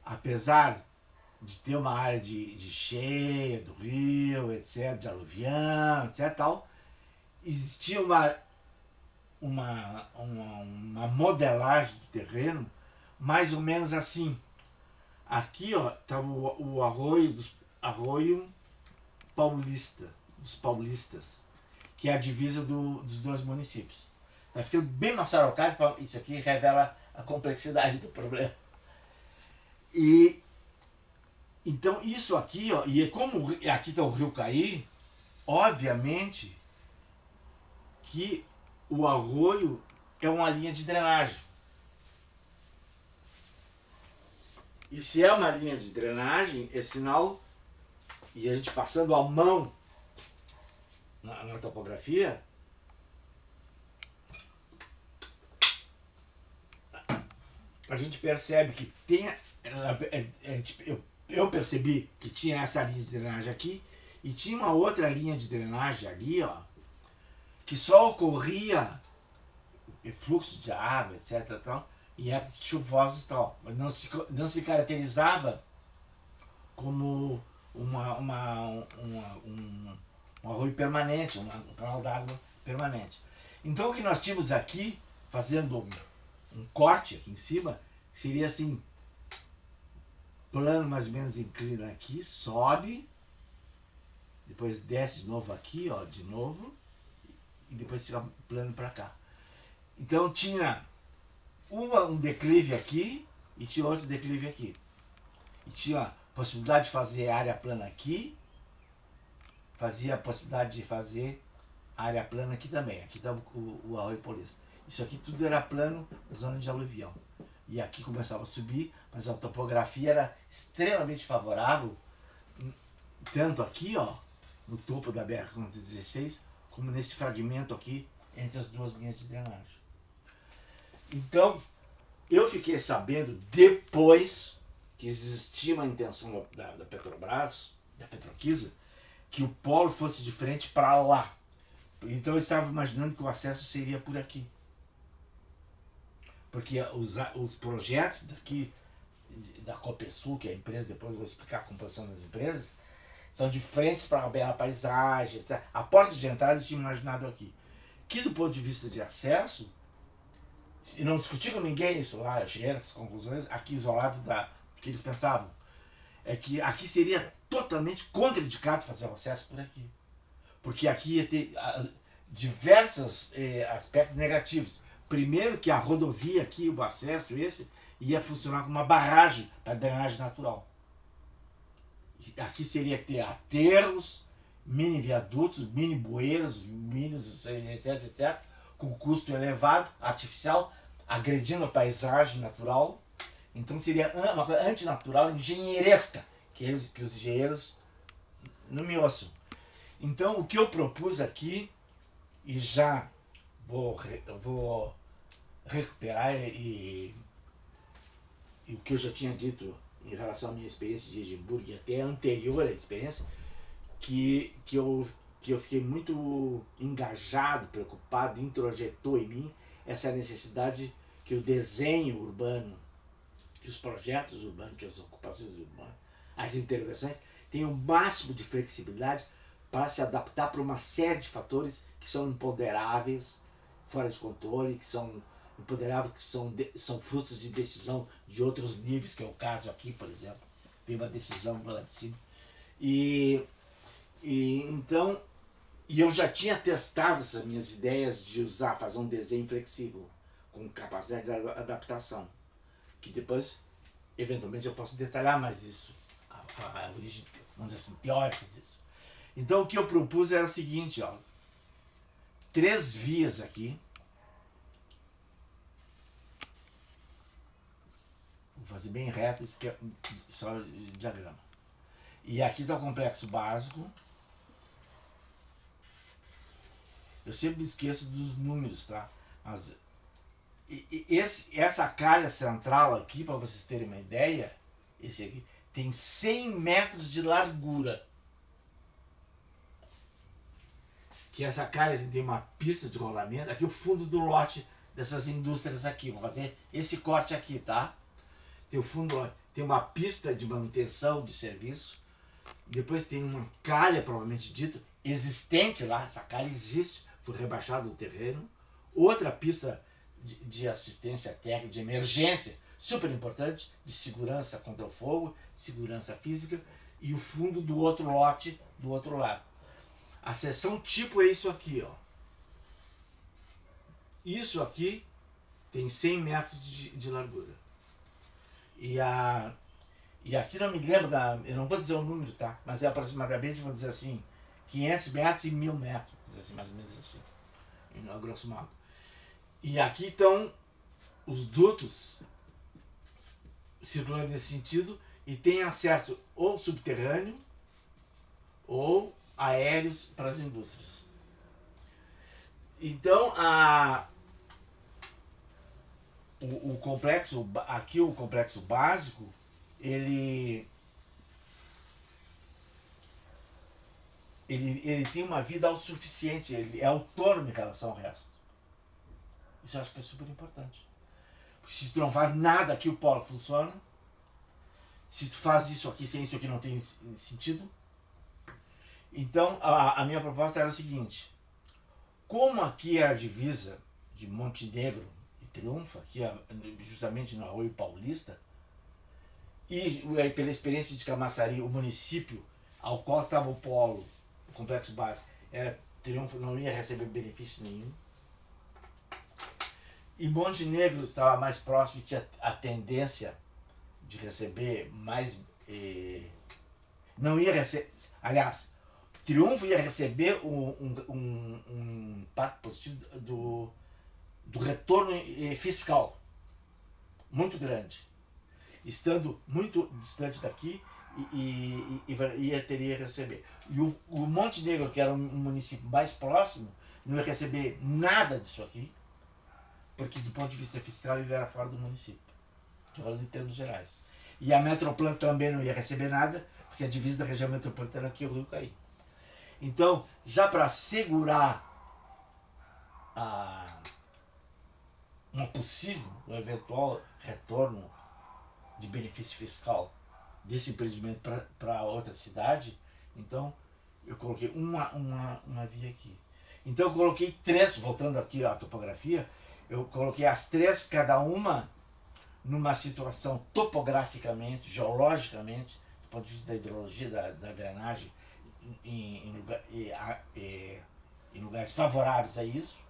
apesar de ter uma área de cheia do rio, etc., de aluvião, etc., tal, existia uma modelagem do terreno mais ou menos assim. Aqui, ó, estava o arroio paulista, dos paulistas, que é a divisa dos dois municípios. Está ficando bem maçarocado, isso aqui revela a complexidade do problema. E então isso aqui, ó, e como aqui está o rio Caí, obviamente que o arroio é uma linha de drenagem. E se é uma linha de drenagem, é sinal, e a gente passando a mão na topografia, a gente percebe que tem, eu percebi que tinha essa linha de drenagem aqui, e tinha uma outra linha de drenagem ali, ó, que só ocorria fluxo de água, etc. Tal, em épocas chuvosas e tal, mas não se caracterizava como um arroio permanente, um canal d'água permanente. Então o que nós tínhamos aqui, fazendo um corte aqui em cima, seria assim, plano mais ou menos inclina aqui, sobe, depois desce de novo aqui, ó, de novo, e depois fica plano para cá. Então tinha um declive aqui e tinha outro declive aqui. E tinha a possibilidade de fazer área plana aqui, fazia a possibilidade de fazer área plana aqui também. Aqui está o arroio paulista. Isso aqui tudo era plano na zona de aluvião. E aqui começava a subir, mas a topografia era extremamente favorável, tanto aqui, ó, no topo da BR-116, como nesse fragmento aqui entre as duas linhas de drenagem. Então, eu fiquei sabendo depois que existia uma intenção da Petrobras, da Petroquisa, que o polo fosse de frente para lá. Então eu estava imaginando que o acesso seria por aqui. Porque os projetos daqui, da Copesul, que é a empresa, depois eu vou explicar a composição das empresas, são de frente para a bela paisagem, etc. A porta de entrada eu tinha imaginado aqui. Que do ponto de vista de acesso, e não discuti com ninguém isso lá, eu cheguei nessas conclusões, aqui isolado do que eles pensavam, é que aqui seria totalmente contraindicado fazer o acesso por aqui. Porque aqui ia ter diversos aspectos negativos. Primeiro que a rodovia aqui, o acesso esse, ia funcionar como uma barragem para drenagem natural. Aqui seria ter aterros, mini viadutos, mini bueiros, etc, etc, com custo elevado, artificial, agredindo a paisagem natural. Então seria uma coisa antinatural, engenheiresca, que os engenheiros não me ouçam. Então o que eu propus aqui, e já vou recuperar e o que eu já tinha dito em relação à minha experiência de Edimburgo e até anterior à experiência, que eu fiquei muito engajado, preocupado, introjetou em mim essa necessidade que o desenho urbano, que os projetos urbanos, que as ocupações urbanas, as intervenções, tenham o máximo de flexibilidade para se adaptar para uma série de fatores que são imponderáveis, fora de controle, que são imponderáveis, que são frutos de decisão de outros níveis, que é o caso aqui, por exemplo. Tem uma decisão lá de cima. Então, eu já tinha testado essas minhas ideias de fazer um desenho flexível, com capacidade de adaptação, que depois, eventualmente, eu posso detalhar mais isso, a origem, vamos dizer assim, teórica disso. Então, o que eu propus era o seguinte, ó, 3 vias aqui. Vou fazer bem reto, isso aqui é só diagrama. E aqui está o complexo básico. Eu sempre me esqueço dos números, tá? Mas essa calha central aqui, para vocês terem uma ideia, esse aqui tem 100 metros de largura. Que essa calha assim, tem uma pista de rolamento. Aqui o fundo do lote dessas indústrias aqui. Vou fazer esse corte aqui, tá? Tem o fundo, tem uma pista de manutenção de serviço. Depois tem uma calha, provavelmente dito, existente lá. Essa calha existe, foi rebaixado o terreno. Outra pista de assistência técnica, de emergência, super importante, de segurança contra o fogo, segurança física. E o fundo do outro lote, do outro lado. A seção tipo é isso aqui, ó. Isso aqui tem 100 metros de largura. E aqui não me lembro, eu não vou dizer o número, tá? Mas é aproximadamente, vou dizer assim, 500 metros e 1000 metros. Vou dizer assim, mais ou menos assim, a grosso modo. E aqui estão os dutos circulando nesse sentido e tem acesso ou subterrâneo ou aéreos para as indústrias. Então, o complexo, aqui o complexo básico, ele tem uma vida autossuficiente, ele é autônomo em relação ao resto. Isso eu acho que é super importante. Porque se tu não faz nada aqui, o polo funciona. Se tu faz isso aqui sem isso aqui, não tem sentido. Então, a minha proposta era o seguinte: como aqui é a divisa de Montenegro e Triunfo, aqui justamente no Arroio Paulista, e pela experiência de Camaçari, o município ao qual estava o polo, o complexo básico, era Triunfo, não ia receber benefício nenhum. E Montenegro estava mais próximo e tinha a tendência de receber mais. Não ia receber. Aliás, Triunfo ia receber um impacto positivo do retorno fiscal muito grande, estando muito distante daqui teria que receber. E o Montenegro, que era um município mais próximo, não ia receber nada disso aqui, porque do ponto de vista fiscal ele era fora do município. Estou falando em termos gerais. E a Metroplan também não ia receber nada, porque a divisa da região metropolitana aqui é o Rio Caí. Então, já para assegurar um possível, um eventual retorno de benefício fiscal desse empreendimento para outra cidade, então eu coloquei uma via aqui. Então eu coloquei 3, voltando aqui à topografia, eu coloquei as 3, cada uma numa situação topograficamente, geologicamente, do ponto de vista da hidrologia, da drenagem, em lugares favoráveis a isso.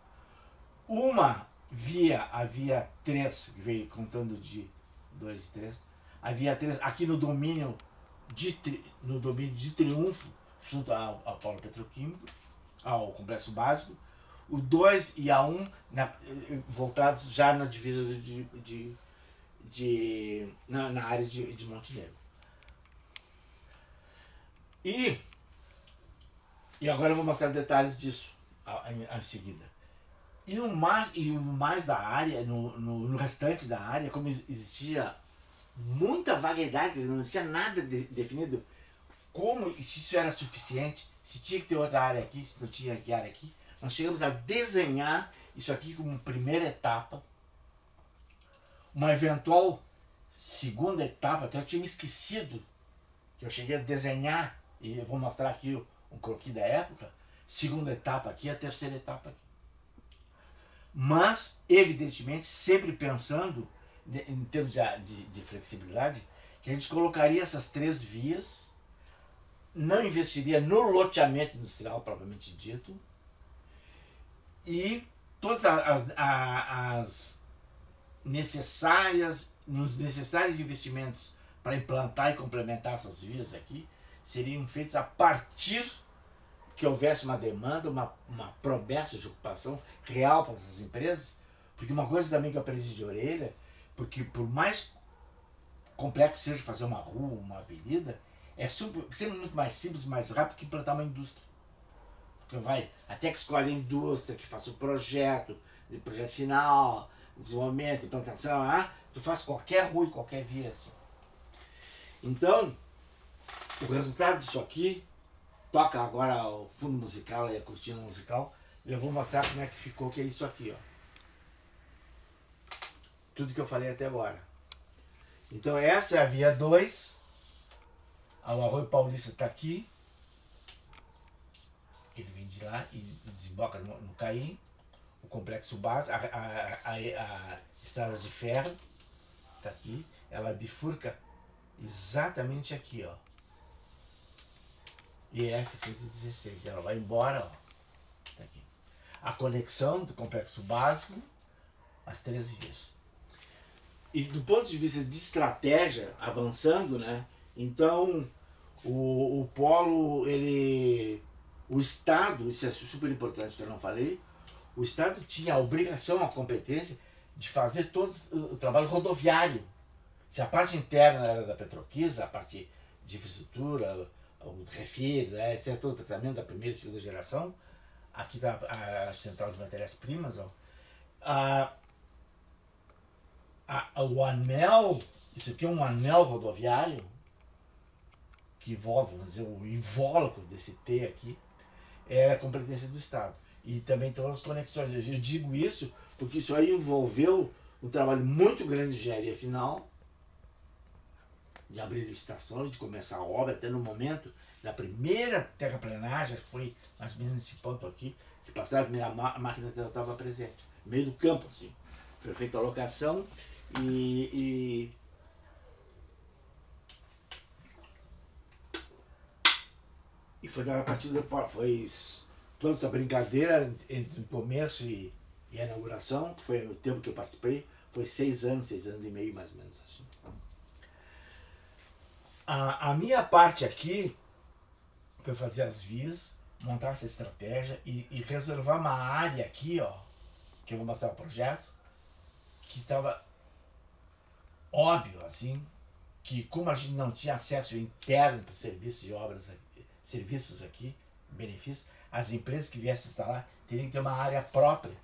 Uma via, a via 3, que veio contando de 2 e 3, a via 3 aqui no domínio de Triunfo, junto ao polo petroquímico, ao complexo básico. O 2 e a 1 voltados já na divisa na área de Montenegro. E agora eu vou mostrar detalhes disso em seguida. E no mais da área, no restante da área, como existia muita variedade, quer dizer, não existia nada definido, como e se isso era suficiente, se tinha que ter outra área aqui, se não tinha que área aqui, nós chegamos a desenhar isso aqui como primeira etapa, uma eventual segunda etapa. Até eu tinha me esquecido que eu cheguei a desenhar, e eu vou mostrar aqui um croquis da época, segunda etapa aqui, a terceira etapa aqui. Mas, evidentemente, sempre pensando, em termos de flexibilidade, que a gente colocaria essas 3 vias, não investiria no loteamento industrial propriamente dito, e todas as necessários investimentos para implantar e complementar essas vias aqui seriam feitos a partir que houvesse uma demanda, uma promessa de ocupação real para essas empresas. Porque uma coisa também que eu aprendi de orelha, porque por mais complexo seja fazer uma rua, uma avenida, é sempre muito mais simples, mais rápido que implantar uma indústria. Porque vai até que escolhe a indústria, que faça o projeto final, desenvolvimento, implantação, tu faz qualquer rua e qualquer via assim. Então, o resultado disso aqui, toca agora o fundo musical e a cortina musical, e eu vou mostrar como é que ficou, que é isso aqui, ó. Tudo que eu falei até agora. Então essa é a via 2, o Arroio Paulista está aqui, ele vem de lá e desemboca no Caim, o complexo básico, a estrada de ferro está aqui, ela bifurca exatamente aqui, ó. EF 116, ela vai embora, ó. Tá aqui. A conexão do complexo básico, as 3 vias. E do ponto de vista de estratégia, avançando, né? Então, o polo, o Estado, isso é super importante que eu não falei, o Estado tinha a obrigação, a competência de fazer todo o trabalho rodoviário. Se a parte interna era da Petroquisa, a parte de infraestrutura, o refino, né, etc., o tratamento da primeira e segunda geração, aqui está a central de matérias-primas, o anel, isso aqui é um anel rodoviário, que envolve, vamos dizer, o invólucro desse T aqui, era a competência do Estado. E também todas as conexões. Eu digo isso porque isso aí envolveu um trabalho muito grande de engenharia final, de abrir licitação e de começar a obra, até no momento da primeira terraplenagem, foi mais ou menos nesse ponto aqui, que passaram a primeira máquina estava presente, no meio do campo, assim. Foi feita a locação e foi dada a partir do polo. Foi toda essa brincadeira entre o começo e a inauguração, que foi o tempo que eu participei, foi 6 anos e meio, mais ou menos assim. A minha parte aqui foi fazer as vias, montar essa estratégia e reservar uma área aqui, ó, que eu vou mostrar o projeto, que estava óbvio, assim, que como a gente não tinha acesso interno para serviços de obras, serviços aqui, benefícios, as empresas que viessem instalar teriam que ter uma área própria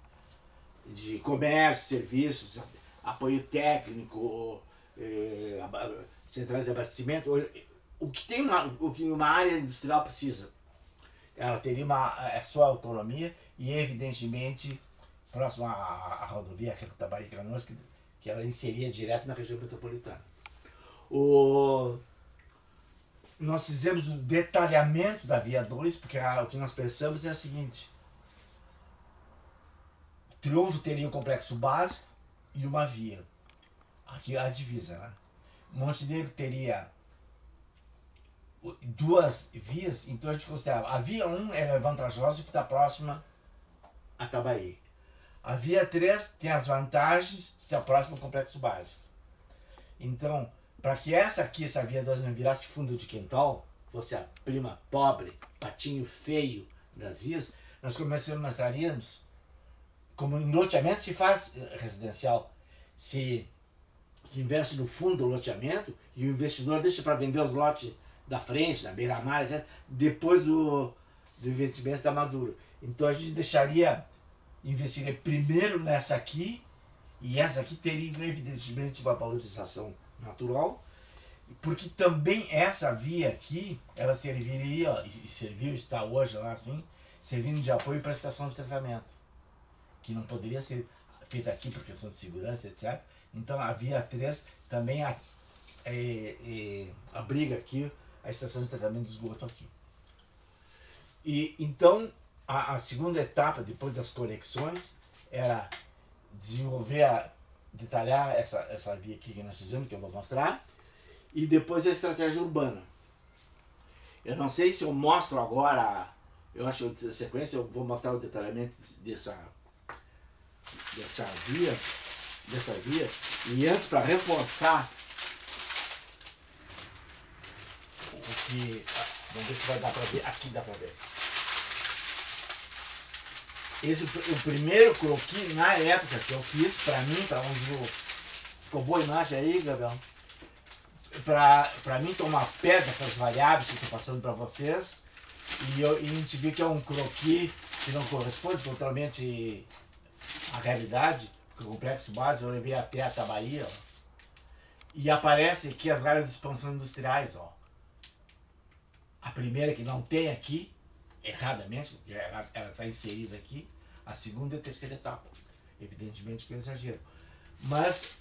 de comércio, serviços, apoio técnico, centrais de abastecimento, o que uma área industrial precisa. Ela teria a sua autonomia e, evidentemente, próximo à rodovia Recutabaí e Canoas, que ela inseria direto na região metropolitana. Nós fizemos o detalhamento da via 2, porque o que nós pensamos é o seguinte: Triunfo teria um complexo básico e uma via. Aqui a divisa, né? Montenegro teria 2 vias, então a gente considerava a via 1 era vantajosa porque está próxima a Itabaí. A via 3 tem as vantagens de estar próxima ao complexo básico. Então, para que essa via 2 não virasse fundo de quintal, fosse a prima pobre, patinho feio das vias, nós começaríamos, como em loteamento se faz residencial, se investe no fundo do loteamento e o investidor deixa para vender os lotes da frente, da beira-mar, etc., depois do investimento está maduro. Então a gente deixaria investiria primeiro nessa aqui, e essa aqui teria evidentemente uma valorização natural, porque também essa via aqui, ela serviria, e serviu, está hoje lá assim, servindo de apoio para a estação de tratamento, que não poderia ser feita aqui por questão de segurança, etc. Então a via 3 também abriga aqui a estação de tratamento de esgoto aqui. E então a segunda etapa, depois das conexões, era desenvolver, detalhar essa via aqui que nós fizemos, que eu vou mostrar, e depois a estratégia urbana. Eu não sei se eu mostro agora, eu acho que na sequência eu vou mostrar o detalhamento dessa via, e antes, para reforçar o que, vamos ver se vai dar para ver, aqui dá para ver. O primeiro croquis na época que eu fiz, para mim, para onde eu, ficou boa a imagem aí, Gabriel? Para mim tomar pé dessas variáveis que eu estou passando para vocês, e a gente vê que é um croquis que não corresponde totalmente à realidade, porque o complexo base eu levei até a Bahia, ó, e aparece aqui as áreas de expansão industriais, ó. A primeira que não tem aqui, erradamente, porque ela está inserida aqui, a segunda e a terceira etapa. Evidentemente que eu exagero. Mas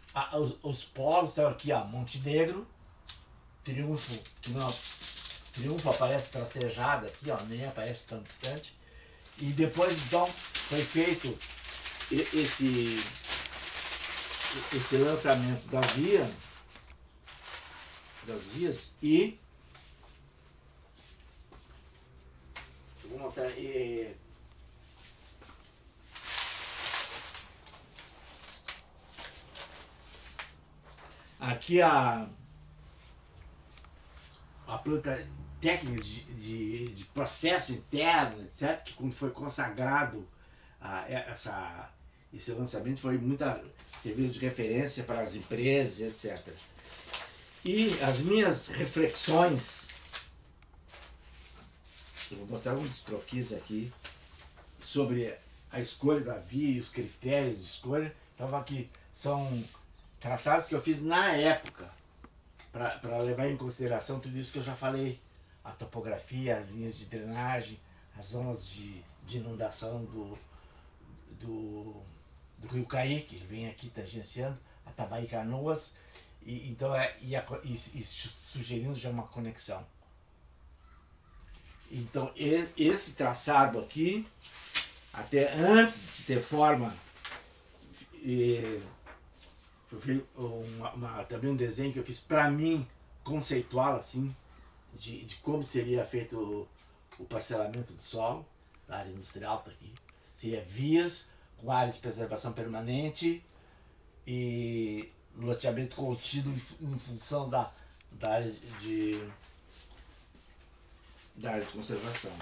os polos estão aqui, ó, Montenegro, Triunfo, que não, Triunfo aparece tracejado aqui, ó, nem aparece tão distante. E depois então foi feito esse lançamento das vias, e eu vou mostrar. Aqui a planta técnica de processo interno, etc., que quando foi consagrado esse lançamento foi serviu de referência para as empresas, etc. E as minhas reflexões, eu vou mostrar uns croquis aqui sobre a escolha da via e os critérios de escolha. Então aqui são traçados que eu fiz na época, para levar em consideração tudo isso que eu já falei, a topografia, as linhas de drenagem, as zonas de inundação do Rio Caí, que vem aqui tangenciando, a Tabaí Canoas, então sugerindo já uma conexão. Então esse traçado aqui, até antes de ter forma, foi também um desenho que eu fiz para mim, conceitual, assim, de como seria feito o parcelamento do solo, da área industrial, tá aqui. Seria vias com área de preservação permanente e loteamento contido em função da área de conservação.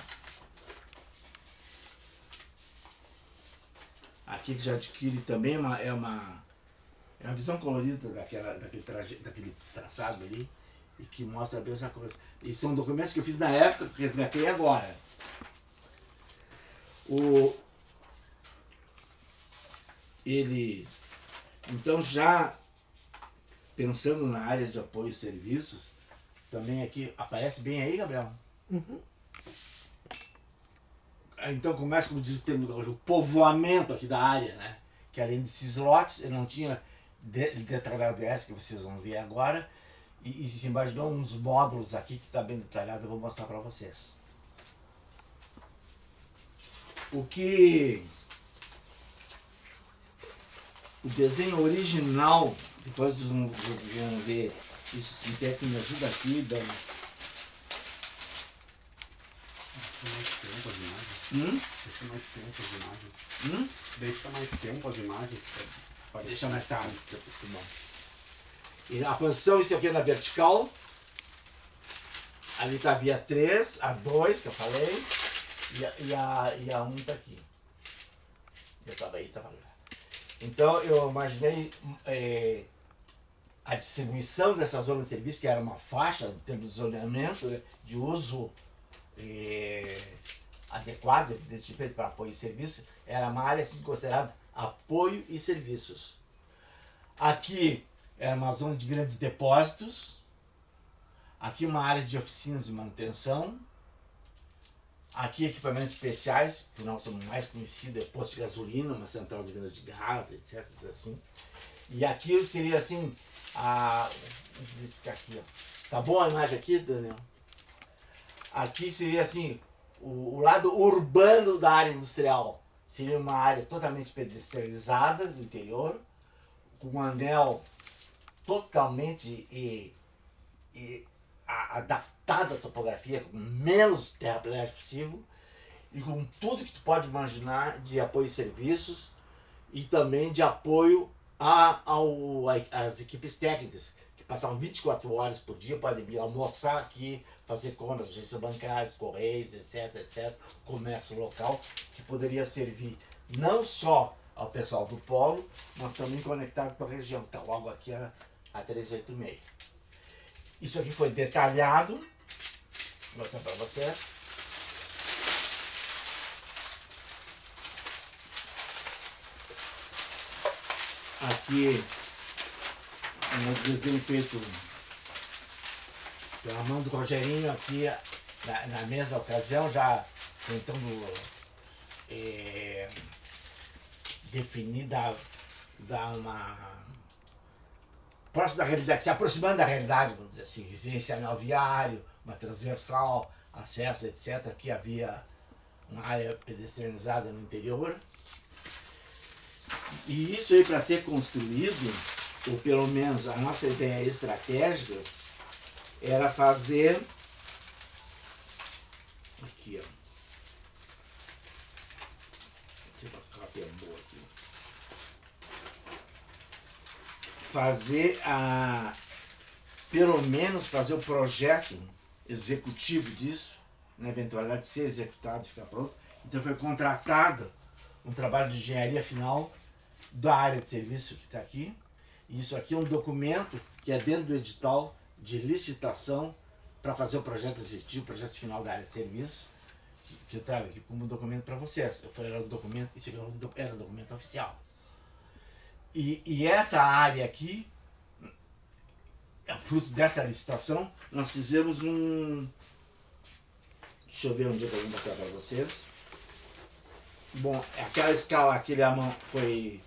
Aqui que já adquire também é uma visão colorida daquele traçado ali, e que mostra bem essa coisa. E são documentos que eu fiz na época, que resgatei agora. Então, já pensando na área de apoio e serviços, também aqui, aparece bem aí, Gabriel? Uhum. Então começa, como diz o termo do o povoamento aqui da área, né? Que além desses lotes, eu não tinha detalhado essa que vocês vão ver agora, e se imaginou uns módulos aqui que está bem detalhado, eu vou mostrar para vocês. O desenho original, depois vocês vão ver isso sintético, me ajuda aqui, Dani. Deixa mais tempo as imagens. Deixa mais tempo as imagens. Pode deixar mais tarde, muito bom. E a posição, isso aqui é na vertical. Ali está a via 3, a 2 que eu falei, e a 1 está aqui. Eu estava aí, estava lá. Então eu imaginei a distribuição dessa zona de serviço, que era uma faixa em termos de zoneamento, né, de uso adequada, evidentemente, para apoio e serviço, era uma área assim, considerada apoio e serviços. Aqui era uma zona de grandes depósitos, aqui uma área de oficinas de manutenção, aqui equipamentos especiais, que o nosso mais conhecido é posto de gasolina, uma central de vendas de gás, etc. Assim. E aqui seria assim, deixa ficar aqui, ó. Tá boa a imagem aqui, Daniel? Aqui seria assim, o lado urbano da área industrial. Seria uma área totalmente pedestrianizada do interior, com um anel totalmente adaptado à topografia, com menos terraplenagem possível, e com tudo que tu pode imaginar de apoio e serviços, e também de apoio às equipes técnicas, que passavam 24 horas por dia, podem vir almoçar aqui, fazer compras, agências bancárias, correios, etc, comércio local, que poderia servir não só ao pessoal do polo, mas também conectado com a região. Então, logo aqui a 386. Isso aqui foi detalhado, vou mostrar para vocês. Aqui um desenho feito pela mão do Rogerinho aqui na mesma ocasião, já tentando definir, dar uma próximo da realidade, se aproximando da realidade, vamos dizer assim, residencial viário, uma transversal, acesso, etc. Aqui havia uma área pedestrianizada no interior. E isso aí, para ser construído, ou pelo menos a nossa ideia estratégica, era fazer aqui, ó. Deixa eu botar uma cópia boa aqui. Fazer pelo menos fazer o projeto executivo disso, na eventualidade de ser executado e ficar pronto. Então foi contratado um trabalho de engenharia final da área de serviço que está aqui. Isso aqui é um documento que é dentro do edital de licitação para fazer o projeto executivo, o projeto final da área de serviço, que eu trago aqui como documento para vocês. Era um documento, isso aqui era um documento oficial. E essa área aqui, fruto dessa licitação, nós fizemos um... Deixa eu ver onde é que eu vou mostrar para vocês. Bom, aquela escala, aquele a mão foi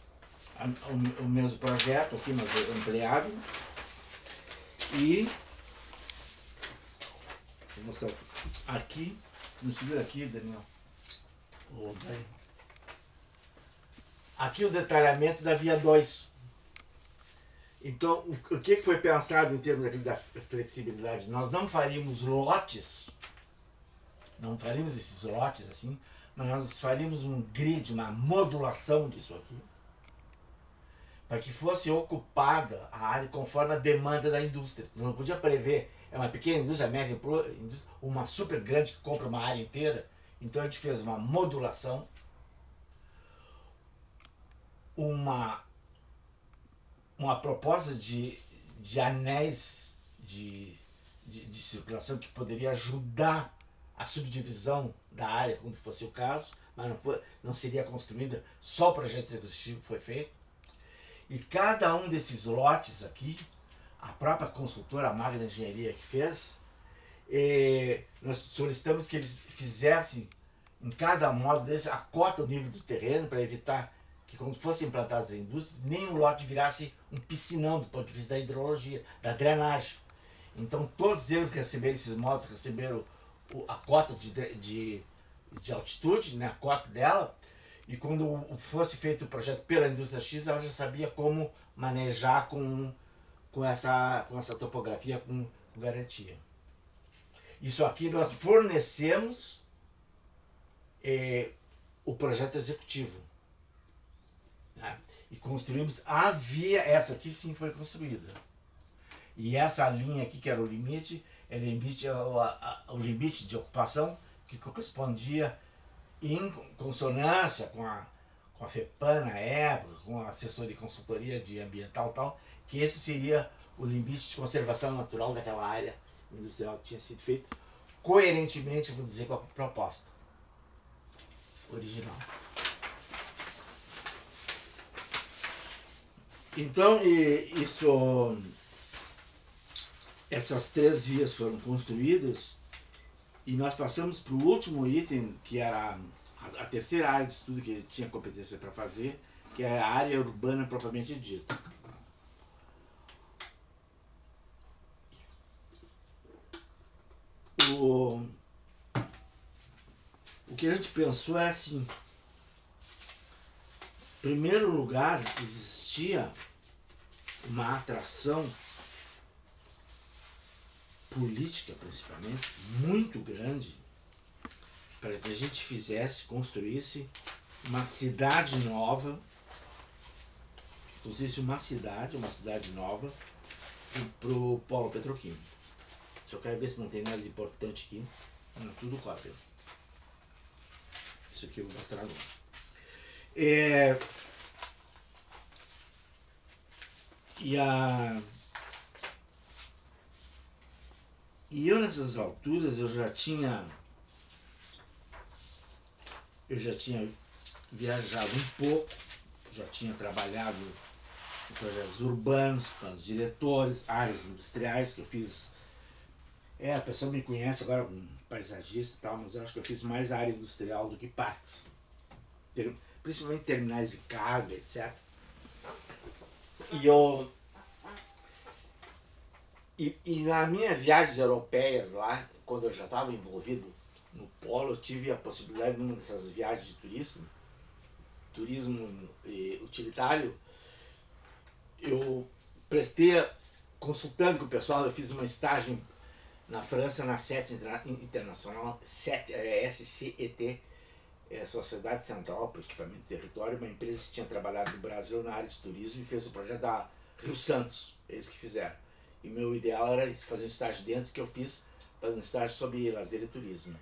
o mesmo projeto aqui, mas ampliado. E vou mostrar aqui, no segundo aqui, Daniel. Aqui o detalhamento da via 2. Então, o que foi pensado em termos aqui da flexibilidade? Nós não faríamos lotes, não faríamos esses lotes assim, mas nós faríamos um grid, uma modulação disso aqui, para que fosse ocupada a área conforme a demanda da indústria. Não podia prever, é uma pequena indústria, média indústria, uma super grande que compra uma área inteira. Então a gente fez uma modulação, uma proposta de anéis de circulação que poderia ajudar a subdivisão da área, quando fosse o caso, mas não seria construída, só o projeto executivo foi feito. E cada um desses lotes aqui, a própria consultora, a Magna Engenharia que fez, nós solicitamos que eles fizessem em cada módulo desse a cota do nível do terreno, para evitar que quando fossem implantadas a indústria, nenhum lote virasse um piscinão do ponto de vista da hidrologia, da drenagem. Então todos eles receberam, esses módulos receberam a cota de altitude, né, a cota dela, e quando fosse feito o projeto pela indústria X, ela já sabia como manejar com essa topografia com garantia. Isso aqui nós fornecemos o projeto executivo. Né? E construímos a via, essa aqui sim foi construída. E essa linha aqui, que era o limite o limite de ocupação, que correspondia em consonância com a FEPAM na época, com a assessoria de consultoria de ambiental e tal, que esse seria o limite de conservação natural daquela área industrial que tinha sido feito coerentemente, vou dizer, com a proposta. original. Então, essas 3 vias foram construídas e nós passamos para o último item, que era a terceira área de estudo que tinha competência para fazer, que é a área urbana propriamente dita. O que a gente pensou é assim: em primeiro lugar, existia uma atração política, principalmente, muito grande, para que a gente construísse uma cidade nova, uma cidade nova para o polo petroquímico. Só quero ver se não tem nada de importante aqui. Não, tudo cópia. Isso aqui eu vou mostrar agora. E eu nessas alturas eu já tinha viajado um pouco, já tinha trabalhado em projetos urbanos, com os diretores, áreas industriais que eu fiz. A pessoa me conhece agora como paisagista e tal, mas eu acho que eu fiz mais área industrial do que parques. Principalmente terminais de carga, etc. E nas minhas viagens europeias lá, quando eu já estava envolvido no polo, eu tive a possibilidade, numa dessas viagens de turismo utilitário, eu consultando com o pessoal, eu fiz um estágio na França, na SET Internacional, SET, SCET, Sociedade Central para o Equipamento do Território, uma empresa que tinha trabalhado no Brasil na área de turismo e fez o projeto da Rio Santos, eles que fizeram. E meu ideal era fazer um estágio dentro, que eu fiz, fazer um estágio sobre lazer e turismo.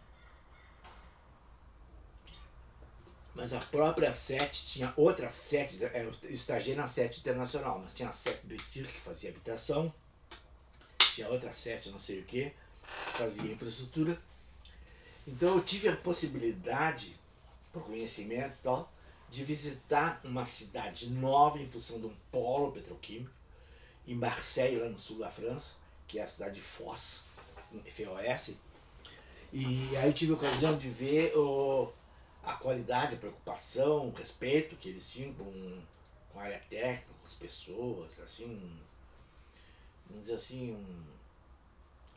Mas a própria SET tinha outra SET, eu estagiei na SET Internacional, mas tinha a SET Betir, que fazia habitação, tinha outra SET, não sei o que fazia infraestrutura. Então eu tive a possibilidade, por conhecimento e tal, de visitar uma cidade nova em função de um polo petroquímico, em Marseille, lá no sul da França, que é a cidade de Foz, FOS. E aí eu tive a ocasião de ver a qualidade, a preocupação, o respeito que eles tinham com a área técnica, com as pessoas, assim, vamos dizer assim,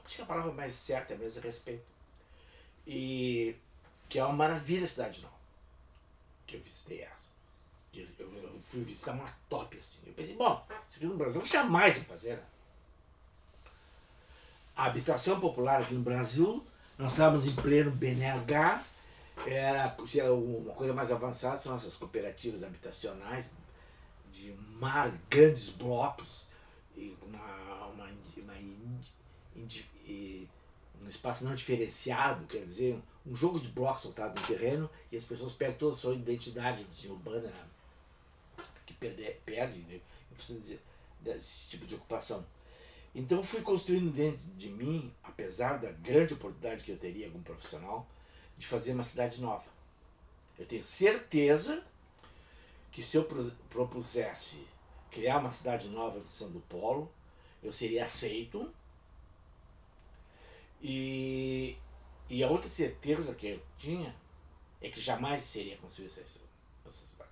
acho que a palavra mais certa é mesmo respeito. E que é uma maravilha a cidade nova, que eu visitei essa. Eu fui visitar uma top, assim. Eu pensei, bom, isso aqui no Brasil jamais vou fazer. Né? A habitação popular aqui no Brasil, nós estávamos em pleno BNH, era uma coisa mais avançada, são essas cooperativas habitacionais de grandes blocos, e um espaço não diferenciado, quer dizer, um jogo de blocos soltado no terreno, e as pessoas perdem toda a sua identidade urbana, né? Que perde, né? Não precisa dizer desse tipo de ocupação. Então eu fui construindo dentro de mim, apesar da grande oportunidade que eu teria como profissional, de fazer uma cidade nova. Eu tenho certeza que se eu propusesse criar uma cidade nova em função do polo, eu seria aceito. E a outra certeza que eu tinha é que jamais seria construída essa cidade.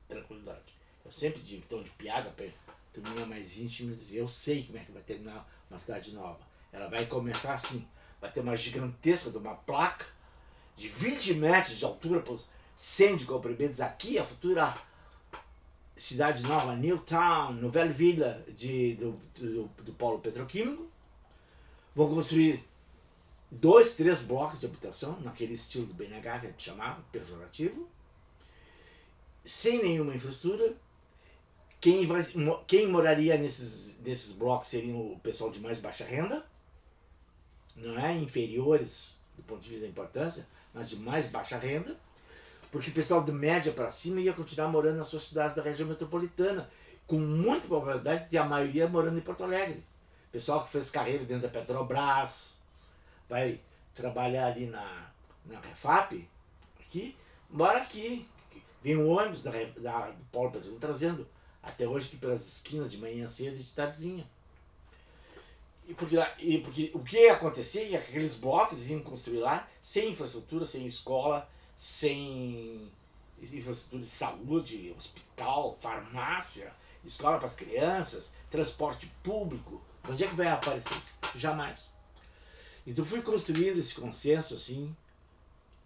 Tranquilidade. Eu sempre digo, então, de piada para turminha mais íntima, eu sei como é que vai terminar uma cidade nova. Ela vai começar assim, vai ter uma gigantesca de uma placa de 20 metros de altura por 100 de comprimento. Aqui a futura cidade nova, Newtown, Nouvelle Ville do polo petroquímico. Vão construir 2, 3 blocos de habitação, naquele estilo do BNH que a gente chamava, pejorativo, sem nenhuma infraestrutura. Quem moraria nesses blocos seriam o pessoal de mais baixa renda, não é? Inferiores do ponto de vista da importância, mas de mais baixa renda, porque o pessoal de média para cima ia continuar morando nas suas cidades da região metropolitana, com muita probabilidade de a maioria morando em Porto Alegre. Pessoal que fez carreira dentro da Petrobras, vai trabalhar ali na Refap, aqui, bora aqui. Vem um ônibus do Polo Petrolífero trazendo, até hoje aqui pelas esquinas de manhã cedo e de tardezinha. Porque o que ia acontecer é que aqueles blocos iam construir lá sem infraestrutura, sem escola, sem infraestrutura de saúde, hospital, farmácia, escola para as crianças, transporte público. Onde é que vai aparecer isso? Jamais. Então fui construindo esse consenso assim,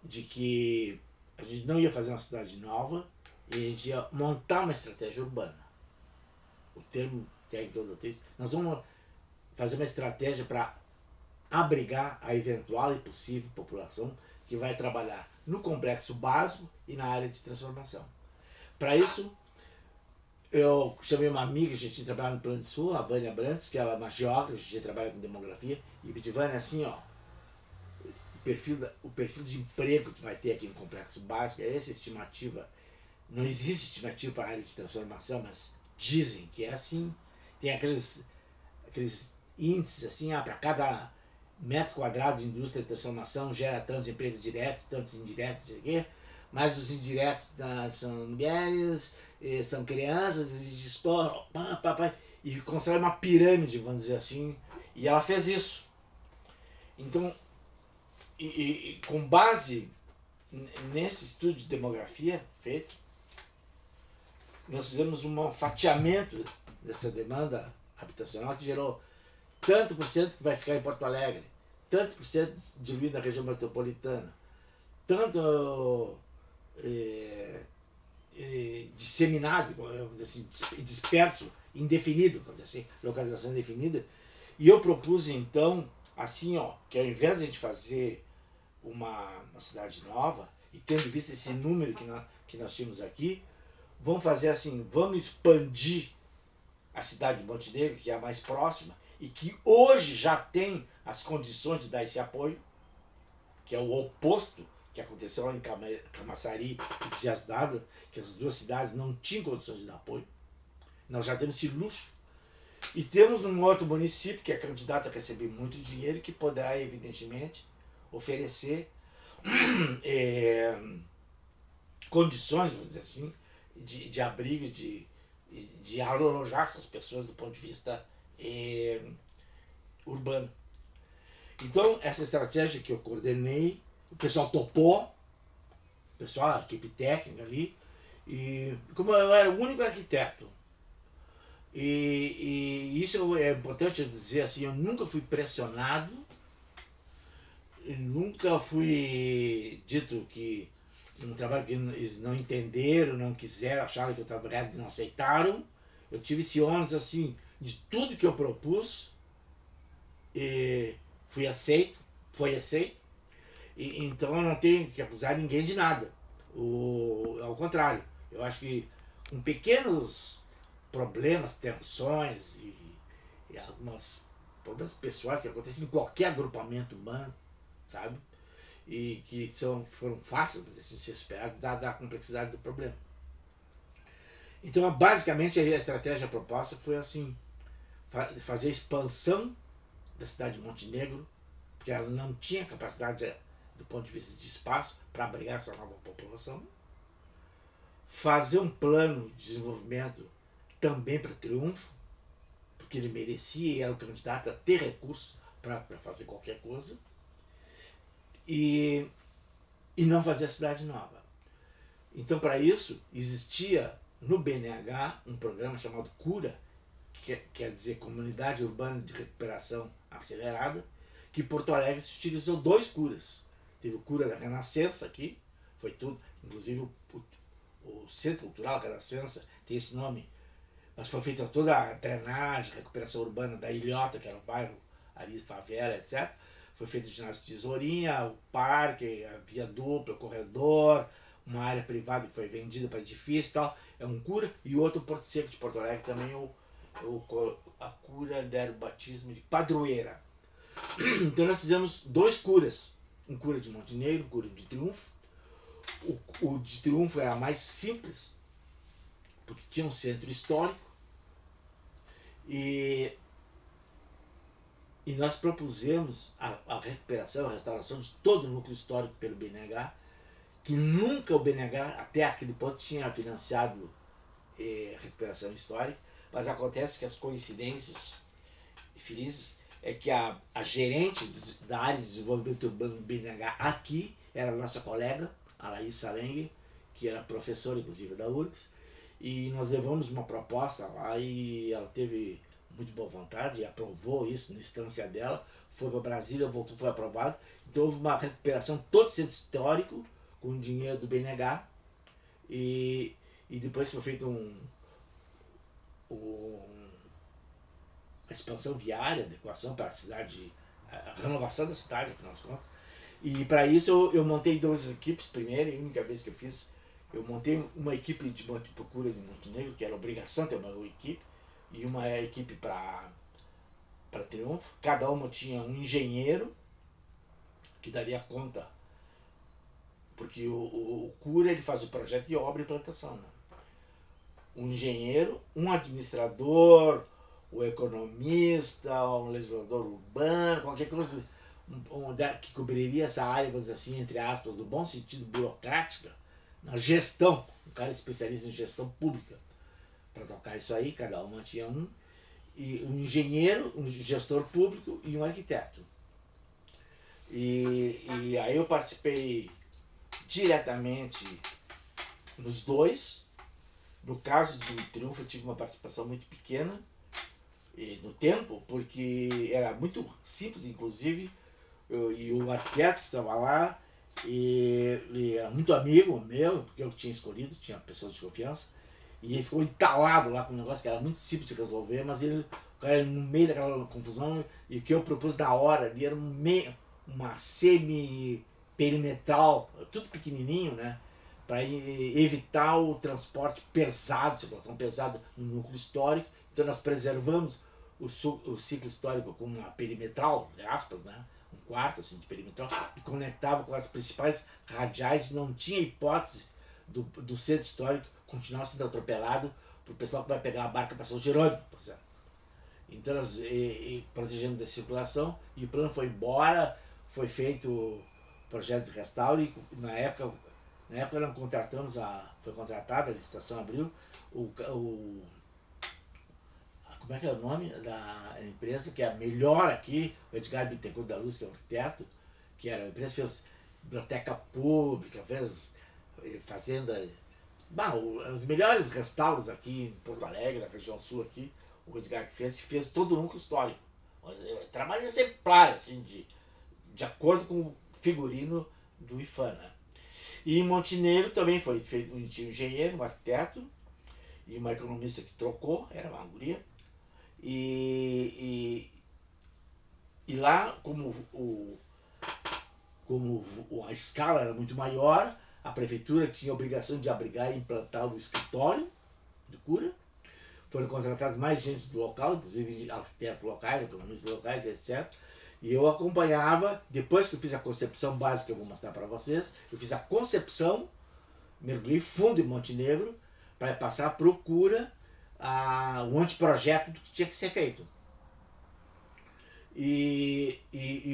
de que a gente não ia fazer uma cidade nova e a gente ia montar uma estratégia urbana. O termo técnico que eu adotei, nós vamos fazer uma estratégia para abrigar a eventual e possível população que vai trabalhar no complexo básico e na área de transformação. Para isso, eu chamei uma amiga, a gente tinha trabalhado no Plano de Sul, a Vânia Brantes, que ela é uma geógrafa, a gente trabalha com demografia, e pedi, Vânia, assim, ó, o perfil de emprego que vai ter aqui no complexo básico, é essa estimativa. Não existe estimativa para a área de transformação, mas dizem que é assim. Tem aqueles índices assim, para cada metro quadrado de indústria de transformação gera tantos empregos diretos, tantos indiretos, não sei o quê, mas os indiretos são mulheres, são crianças, e exploram, e constrói uma pirâmide, vamos dizer assim, e ela fez isso. Então, com base nesse estudo de demografia feito, nós fizemos um fatiamento dessa demanda habitacional que gerou tanto por cento que vai ficar em Porto Alegre, tanto por cento diluído na região metropolitana, tanto disseminado, vamos dizer assim, disperso, indefinido, vamos dizer assim, localização indefinida. E eu propus então, assim, ó, que ao invés de a gente fazer uma cidade nova, e tendo visto esse número que nós tínhamos aqui, vamos fazer assim, vamos expandir a cidade de Montenegro, que é a mais próxima, e que hoje já tem as condições de dar esse apoio, que é o oposto que aconteceu lá em Camaçari e Dias d'Ávila, que as duas cidades não tinham condições de dar apoio. Nós já temos esse luxo. E temos um outro município que é candidato a receber muito dinheiro e que poderá, evidentemente, oferecer condições, vamos dizer assim, de abrigo, de alojar essas pessoas do ponto de vista urbano. Então, essa estratégia que eu coordenei, o pessoal topou, o pessoal, a equipe técnica ali, e como eu era o único arquiteto, e isso é importante dizer assim, eu nunca fui pressionado, nunca fui dito que um trabalho que eles não entenderam, não quiseram, acharam que eu estava errado e não aceitaram. Eu tive esse ônus assim, de tudo que eu propus, e foi aceito. Então eu não tenho que acusar ninguém de nada. Ao contrário, eu acho que com pequenos problemas, tensões e alguns problemas pessoais que acontecem em qualquer agrupamento humano, sabe? E que foram fáceis de ser superados, dada a complexidade do problema. Então, basicamente, a estratégia proposta foi assim, fazer a expansão da cidade de Montenegro, porque ela não tinha capacidade, do ponto de vista de espaço, para abrigar essa nova população. Fazer um plano de desenvolvimento também para Triunfo, porque ele merecia e era o candidato a ter recursos para fazer qualquer coisa. E não fazer a cidade nova. Então, para isso, existia no BNH um programa chamado CURA, que quer dizer Comunidade Urbana de Recuperação Acelerada, que Porto Alegre se utilizou 2 curas. Teve o Cura da Renascença aqui, foi tudo, inclusive o Centro Cultural Renascença tem esse nome, mas foi feita toda a drenagem, recuperação urbana da Ilhota, que era o bairro ali de favela, etc. Foi feito o ginásio Tesourinha, o parque, a via dupla, o corredor, uma área privada que foi vendida para edifício e tal. É um cura. E o outro Porto Seco de Porto Alegre também, a cura do batismo de Padroeira. Então nós fizemos 2 curas. Um cura de Montenegro, um cura de Triunfo. O de Triunfo era mais simples, porque tinha um centro histórico. E nós propusemos a recuperação, a restauração de todo o núcleo histórico pelo BNH, que nunca o BNH, até aquele ponto, tinha financiado recuperação histórica, mas acontece que as coincidências felizes é que a gerente da área de desenvolvimento urbano do BNH aqui era a nossa colega, a Laís Salengue, que era professora, inclusive, da URGS, e nós levamos uma proposta lá e ela teve muito boa vontade e aprovou isso na instância dela, foi para Brasília, voltou, foi aprovado, então houve uma recuperação todo centro histórico com o dinheiro do BNH e depois foi feito a expansão viária, adequação para a cidade, a renovação da cidade, afinal de contas. E para isso eu montei 2 equipes primeiro, e a única vez que eu fiz, eu montei uma equipe de procura de Montenegro, que era obrigação ter uma equipe, e uma equipe para Triunfo. Cada uma tinha um engenheiro que daria conta, porque o cura ele faz o projeto de obra e plantação, né? Um engenheiro, um administrador, o economista, um legislador urbano, qualquer coisa que cobriria essa área, vamos dizer assim, entre aspas, no bom sentido burocrática, na gestão, um cara especialista em gestão pública. Para tocar isso aí, cada uma tinha e um engenheiro, um gestor público e um arquiteto. E aí eu participei diretamente nos 2. No caso de Triunfo eu tive uma participação muito pequena no tempo, porque era muito simples, inclusive, e o arquiteto que estava lá e era muito amigo meu, porque eu tinha escolhido, tinha pessoas de confiança, e ele ficou entalado lá com um negócio que era muito simples de resolver, mas o cara no meio daquela confusão, e o que eu propus na hora ali era uma semi-perimetral, tudo pequenininho, né? Para evitar o transporte pesado, circulação pesada no núcleo histórico. Então nós preservamos o ciclo histórico com uma perimetral, entre aspas, né? Um quarto assim, de perimetral, e conectava com as principais radiais, e não tinha hipótese do centro histórico continuar sendo atropelado para o pessoal que vai pegar a barca para São Jerônimo, por exemplo. Então nós protegemos da circulação, e o plano foi embora, foi feito o projeto de restauro, e na época nós contratamos foi contratada, a licitação abriu, como é que é o nome da empresa, que é a melhor aqui, o Edgar Bittencourt da Luz, que é o arquiteto, que era a empresa que fez biblioteca pública, fez fazenda, os melhores restauros aqui em Porto Alegre, na região sul aqui, o Edgar que fez todo o núcleo histórico. Trabalho exemplar, assim, de acordo com o figurino do IFAM, né? E em Montenegro também foi feito um engenheiro, um arquiteto e uma economista que trocou, era uma guria. E lá, como a escala era muito maior, a prefeitura tinha a obrigação de abrigar e implantar o escritório do cura. Foram contratados mais gente do local, inclusive arquitetos locais, economistas locais, etc. E eu acompanhava, depois que eu fiz a concepção básica, que eu vou mostrar para vocês, eu fiz a concepção, mergulhei fundo em Montenegro, para passar para o cura o anteprojeto do que tinha que ser feito. E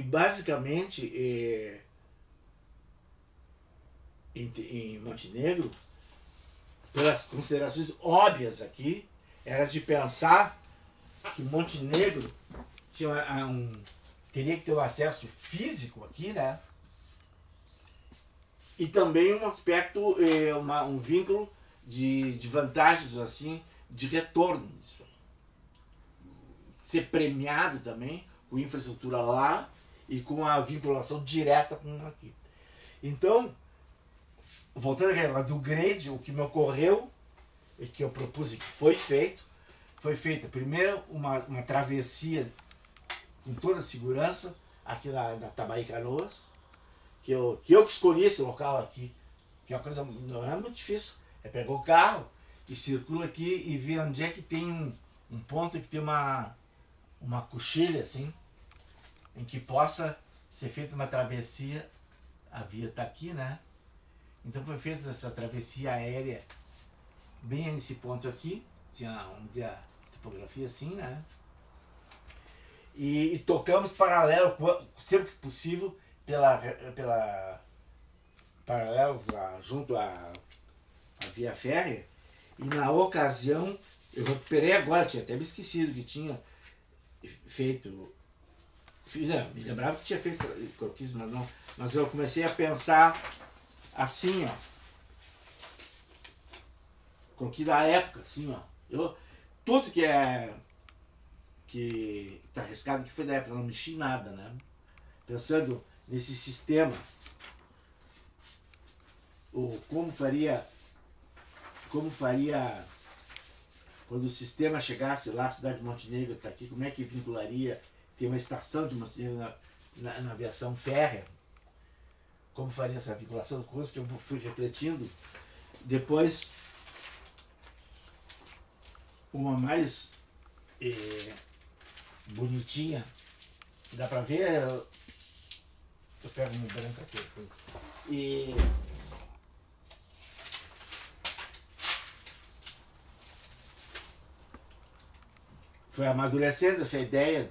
basicamente, em Montenegro, pelas considerações óbvias aqui, era de pensar que Montenegro teria que ter um acesso físico aqui, né? E também um aspecto, um vínculo de vantagens, assim, de retorno nisso. Ser premiado também com infraestrutura lá e com a vinculação direta com aqui. Então, voltando a do grade, o que me ocorreu e que eu propus e que foi feita primeiro uma travessia com toda a segurança aqui na Tabaí Canoas, que eu escolhi esse local aqui, que é uma coisa não é muito difícil, é pegar o carro e circula aqui e ver onde é que tem um ponto que tem uma coxilha assim, em que possa ser feita uma travessia. A via está aqui, né? Então foi feita essa travessia aérea bem nesse ponto aqui, tinha, vamos dizer, a topografia assim, né? E tocamos paralelo, sempre que possível, paralelos junto à via férrea. E na ocasião, eu recuperei agora, tinha até me esquecido que tinha feito. Me lembrava que tinha feito croquis, mas não. Mas eu comecei a pensar assim, ó. Croquis da época, assim, ó. Tudo que tá arriscado que foi da época, eu não mexi em nada, né? Pensando nesse sistema, como faria quando o sistema chegasse lá, a cidade de Montenegro está aqui, como é que vincularia ter uma estação de Montenegro na aviação férrea? Como faria essa vinculação? Coisas que eu fui refletindo. Depois, uma mais bonitinha, dá para ver, eu pego um branco aqui. E foi amadurecendo essa ideia,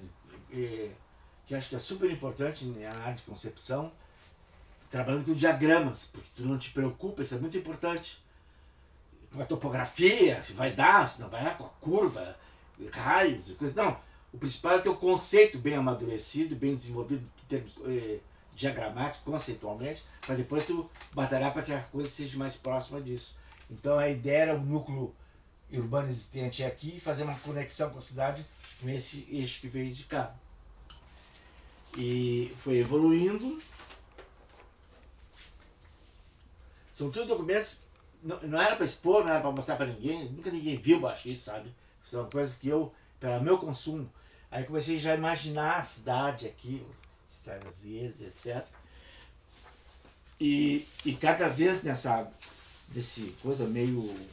que acho que é super importante na área de concepção, trabalhando com diagramas, porque tu não te preocupa, isso é muito importante. Com a topografia, se vai dar, se não vai dar, com a curva, raios e coisas. Não, o principal é ter o conceito bem amadurecido, bem desenvolvido em termos diagramáticos, conceitualmente, para depois tu batalhar para que a coisa seja mais próxima disso. Então a ideia era o núcleo urbano existente aqui, fazer uma conexão com a cidade com esse eixo que veio de cá. E foi evoluindo. São tudo documentos, não era para expor, não era para mostrar para ninguém, nunca ninguém viu baixo isso, sabe? São coisas que eu, para meu consumo, aí comecei já a imaginar a cidade aqui, as vias, etc. E cada vez nesse coisa meio,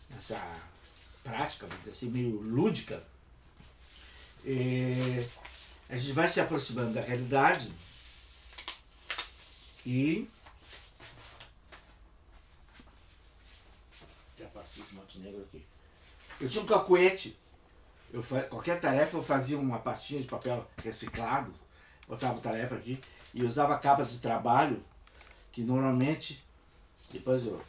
nessa prática, vamos dizer assim, meio lúdica, a gente vai se aproximando da realidade e já passei de Montenegro aqui. Eu tinha um cacuete. Qualquer tarefa eu fazia uma pastinha de papel reciclado, botava a tarefa aqui e usava capas de trabalho que normalmente, depois eu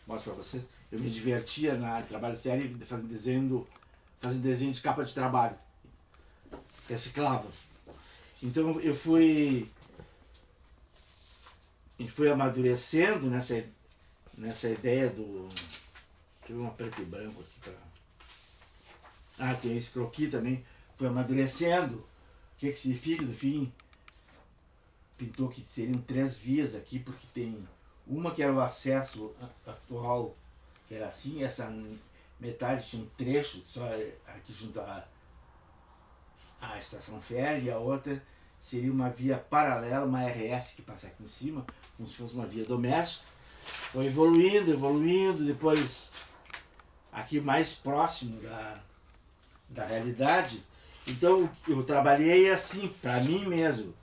mostro para você, eu me divertia na trabalho sério fazendo desenho de capa de trabalho. Reciclava. Então eu fui amadurecendo nessa ideia do... Deixa eu ver uma preto e branco aqui para... tem esse croquis também. Foi amadurecendo. O que significa, no fim? Pintou que seriam 3 vias aqui, porque tem uma que era o acesso atual, que era assim, essa metade tinha um trecho só aqui junto à estação férrea, e a outra seria uma via paralela, uma RS que passa aqui em cima, como se fosse uma via doméstica. Foi evoluindo, depois aqui mais próximo da realidade. Então eu trabalhei assim, para mim mesmo.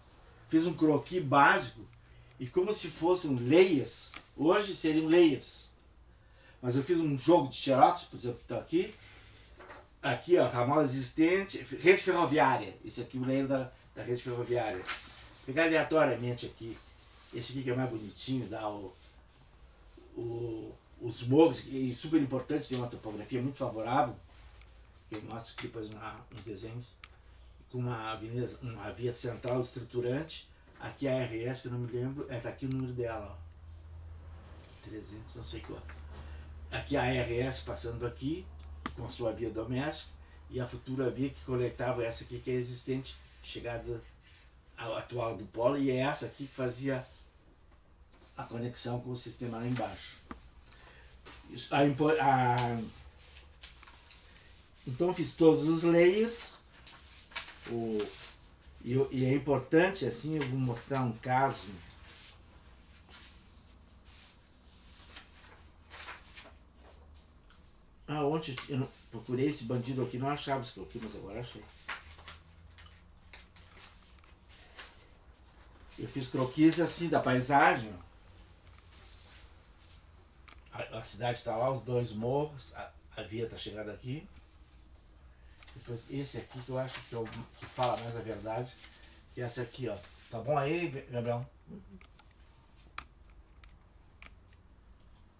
Fiz um croquis básico e como se fossem layers, hoje seriam layers. Mas eu fiz um jogo de xerox, por exemplo, que está aqui. Aqui, ó, ramal existente, rede ferroviária. Esse aqui é o layer da rede ferroviária. Vou pegar aleatoriamente aqui. Esse aqui que é mais bonitinho, dá os morros, e super importante, tem uma topografia muito favorável, que eu mostro aqui depois uns desenhos, com uma via central estruturante. Aqui a RS, que eu não me lembro, tá aqui o número dela, ó. 300, não sei qual. Aqui a RS passando aqui, com a sua via doméstica, e a futura via que conectava essa aqui que é existente, chegada atual do polo, e é essa aqui que fazia a conexão com o sistema lá embaixo. Então eu fiz todos os layers, e é importante, assim, eu vou mostrar um caso. Ontem eu procurei esse bandido aqui, não achava esse croquis, mas agora achei. Eu fiz croquis assim da paisagem. A cidade está lá, os 2 morros, a via está chegando aqui. Depois esse aqui que eu acho que é o que fala mais a verdade, que é esse aqui, ó. Tá bom aí, Gabriel?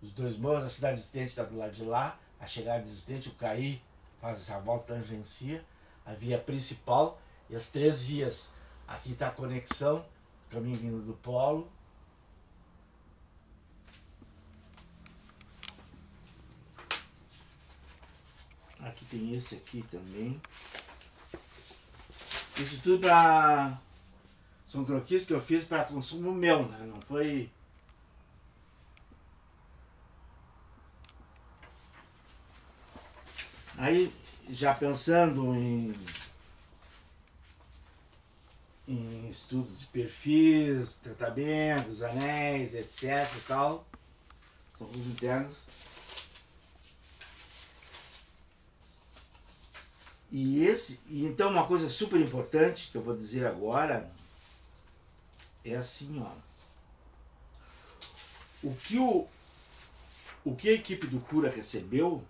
os dois morros, a cidade existente está do lado de lá, a chegada existente, o Caí faz essa volta, tangencia, a via principal e as 3 vias. Aqui está a conexão, caminho vindo do polo. Aqui tem esse aqui também. Isso tudo são croquis que eu fiz para consumo meu, né? Não foi... Aí, já pensando em estudos de perfis, tratamentos, anéis, etc e tal, são os internos. E então uma coisa super importante que eu vou dizer agora é assim, ó. O que a equipe do Cura recebeu,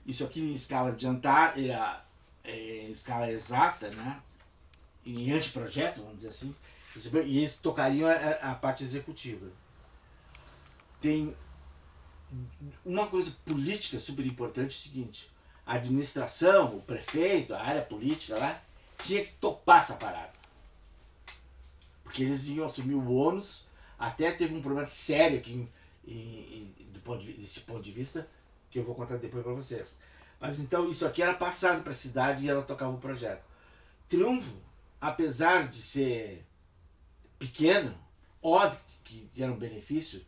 isso aqui em escala de escala exata, né? Em anteprojeto, vamos dizer assim, recebeu, e eles tocariam a parte executiva. Tem uma coisa política super importante, é o seguinte: a administração, o prefeito, a área política lá, tinha que topar essa parada. Porque eles iam assumir o ônus. Até teve um problema sério aqui desse ponto de vista, que eu vou contar depois para vocês. Mas então isso aqui era passado para a cidade e ela tocava o projeto. Triunfo, apesar de ser pequeno, óbvio que era um benefício,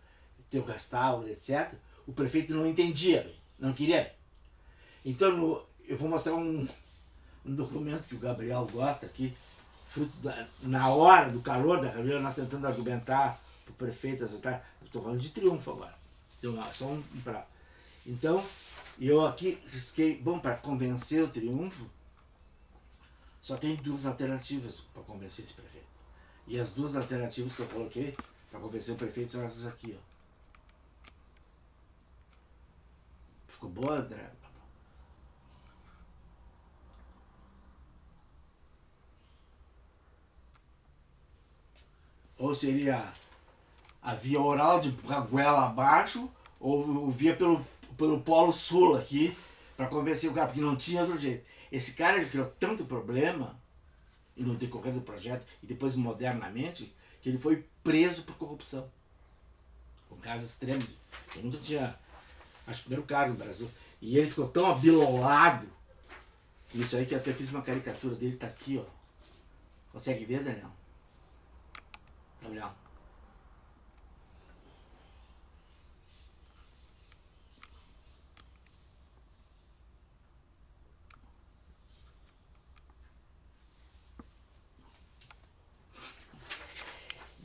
ter o restauro, etc., o prefeito não entendia bem, não queria bem. Então eu vou mostrar um documento que o Gabriel gosta aqui, fruto na hora do calor da reunião, nós tentando argumentar para o prefeito, eu estou falando de Triunfo agora. Então, só para... Então, eu aqui risquei, bom, para convencer o Triunfo, só tem 2 alternativas para convencer esse prefeito. E as 2 alternativas que eu coloquei para convencer o prefeito são essas aqui, ó. Ficou boa, André? Ou seria a via oral de goela abaixo, ou via pelo polo sul aqui, para convencer o cara, porque não tinha outro jeito. Esse cara ele criou tanto problema no decorrer do projeto, e depois modernamente, que ele foi preso por corrupção. Um caso extremo. Eu nunca tinha... Acho que o primeiro cara no Brasil. E ele ficou tão abilolado, isso aí que eu até fiz uma caricatura dele, tá aqui, ó. Consegue ver, Daniel? Gabriel.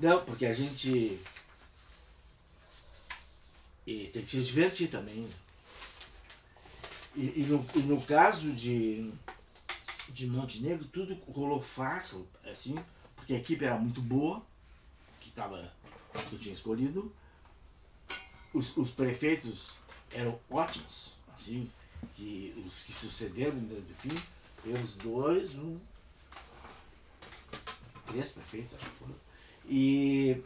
Não, porque a gente tem que se divertir também. Né? E no caso de Montenegro, tudo rolou fácil, assim, porque a equipe era muito boa, que eu tinha escolhido. Os prefeitos eram ótimos, assim, que os que sucederam no fim, temos 3 prefeitos, acho que foram. E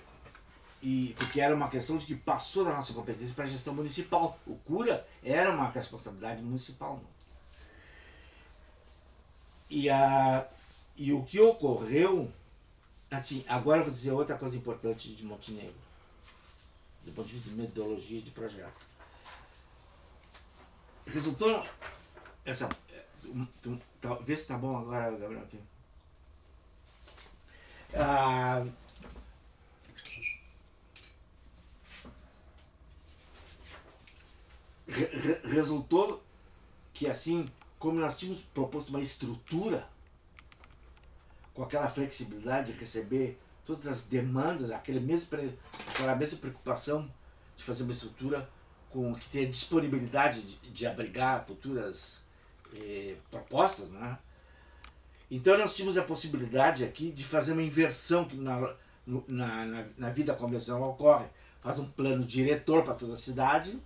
porque era uma questão de que passou da nossa competência para a gestão municipal. O Cura era uma responsabilidade municipal. Não? E o que ocorreu, assim, agora eu vou dizer outra coisa importante de Montenegro, do ponto de vista de metodologia e de projeto. Resultou essa... Vê se tá bom agora, Gabriel, aqui. Resultou que, assim, como nós tínhamos proposto uma estrutura com aquela flexibilidade de receber todas as demandas, aquela mesma preocupação de fazer uma estrutura que tenha disponibilidade de abrigar futuras propostas, né? Então nós tínhamos a possibilidade aqui de fazer uma inversão que na vida convencional ocorre. Faz um plano diretor para toda a cidade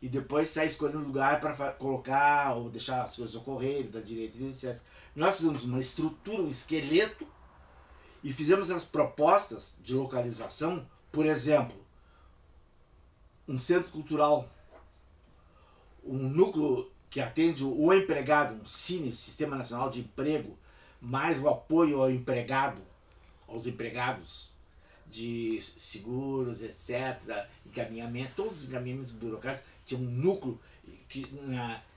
e depois sai escolhendo lugar para colocar ou deixar as coisas ocorrerem, da direita e etc. Nós fizemos uma estrutura, um esqueleto e fizemos as propostas de localização, por exemplo, um centro cultural, um núcleo que atende o empregado, um CINE, Sistema Nacional de Emprego, mais o apoio ao empregado, aos empregados, de seguros, etc., encaminhamento, todos os encaminhamentos burocráticos, tinha um núcleo que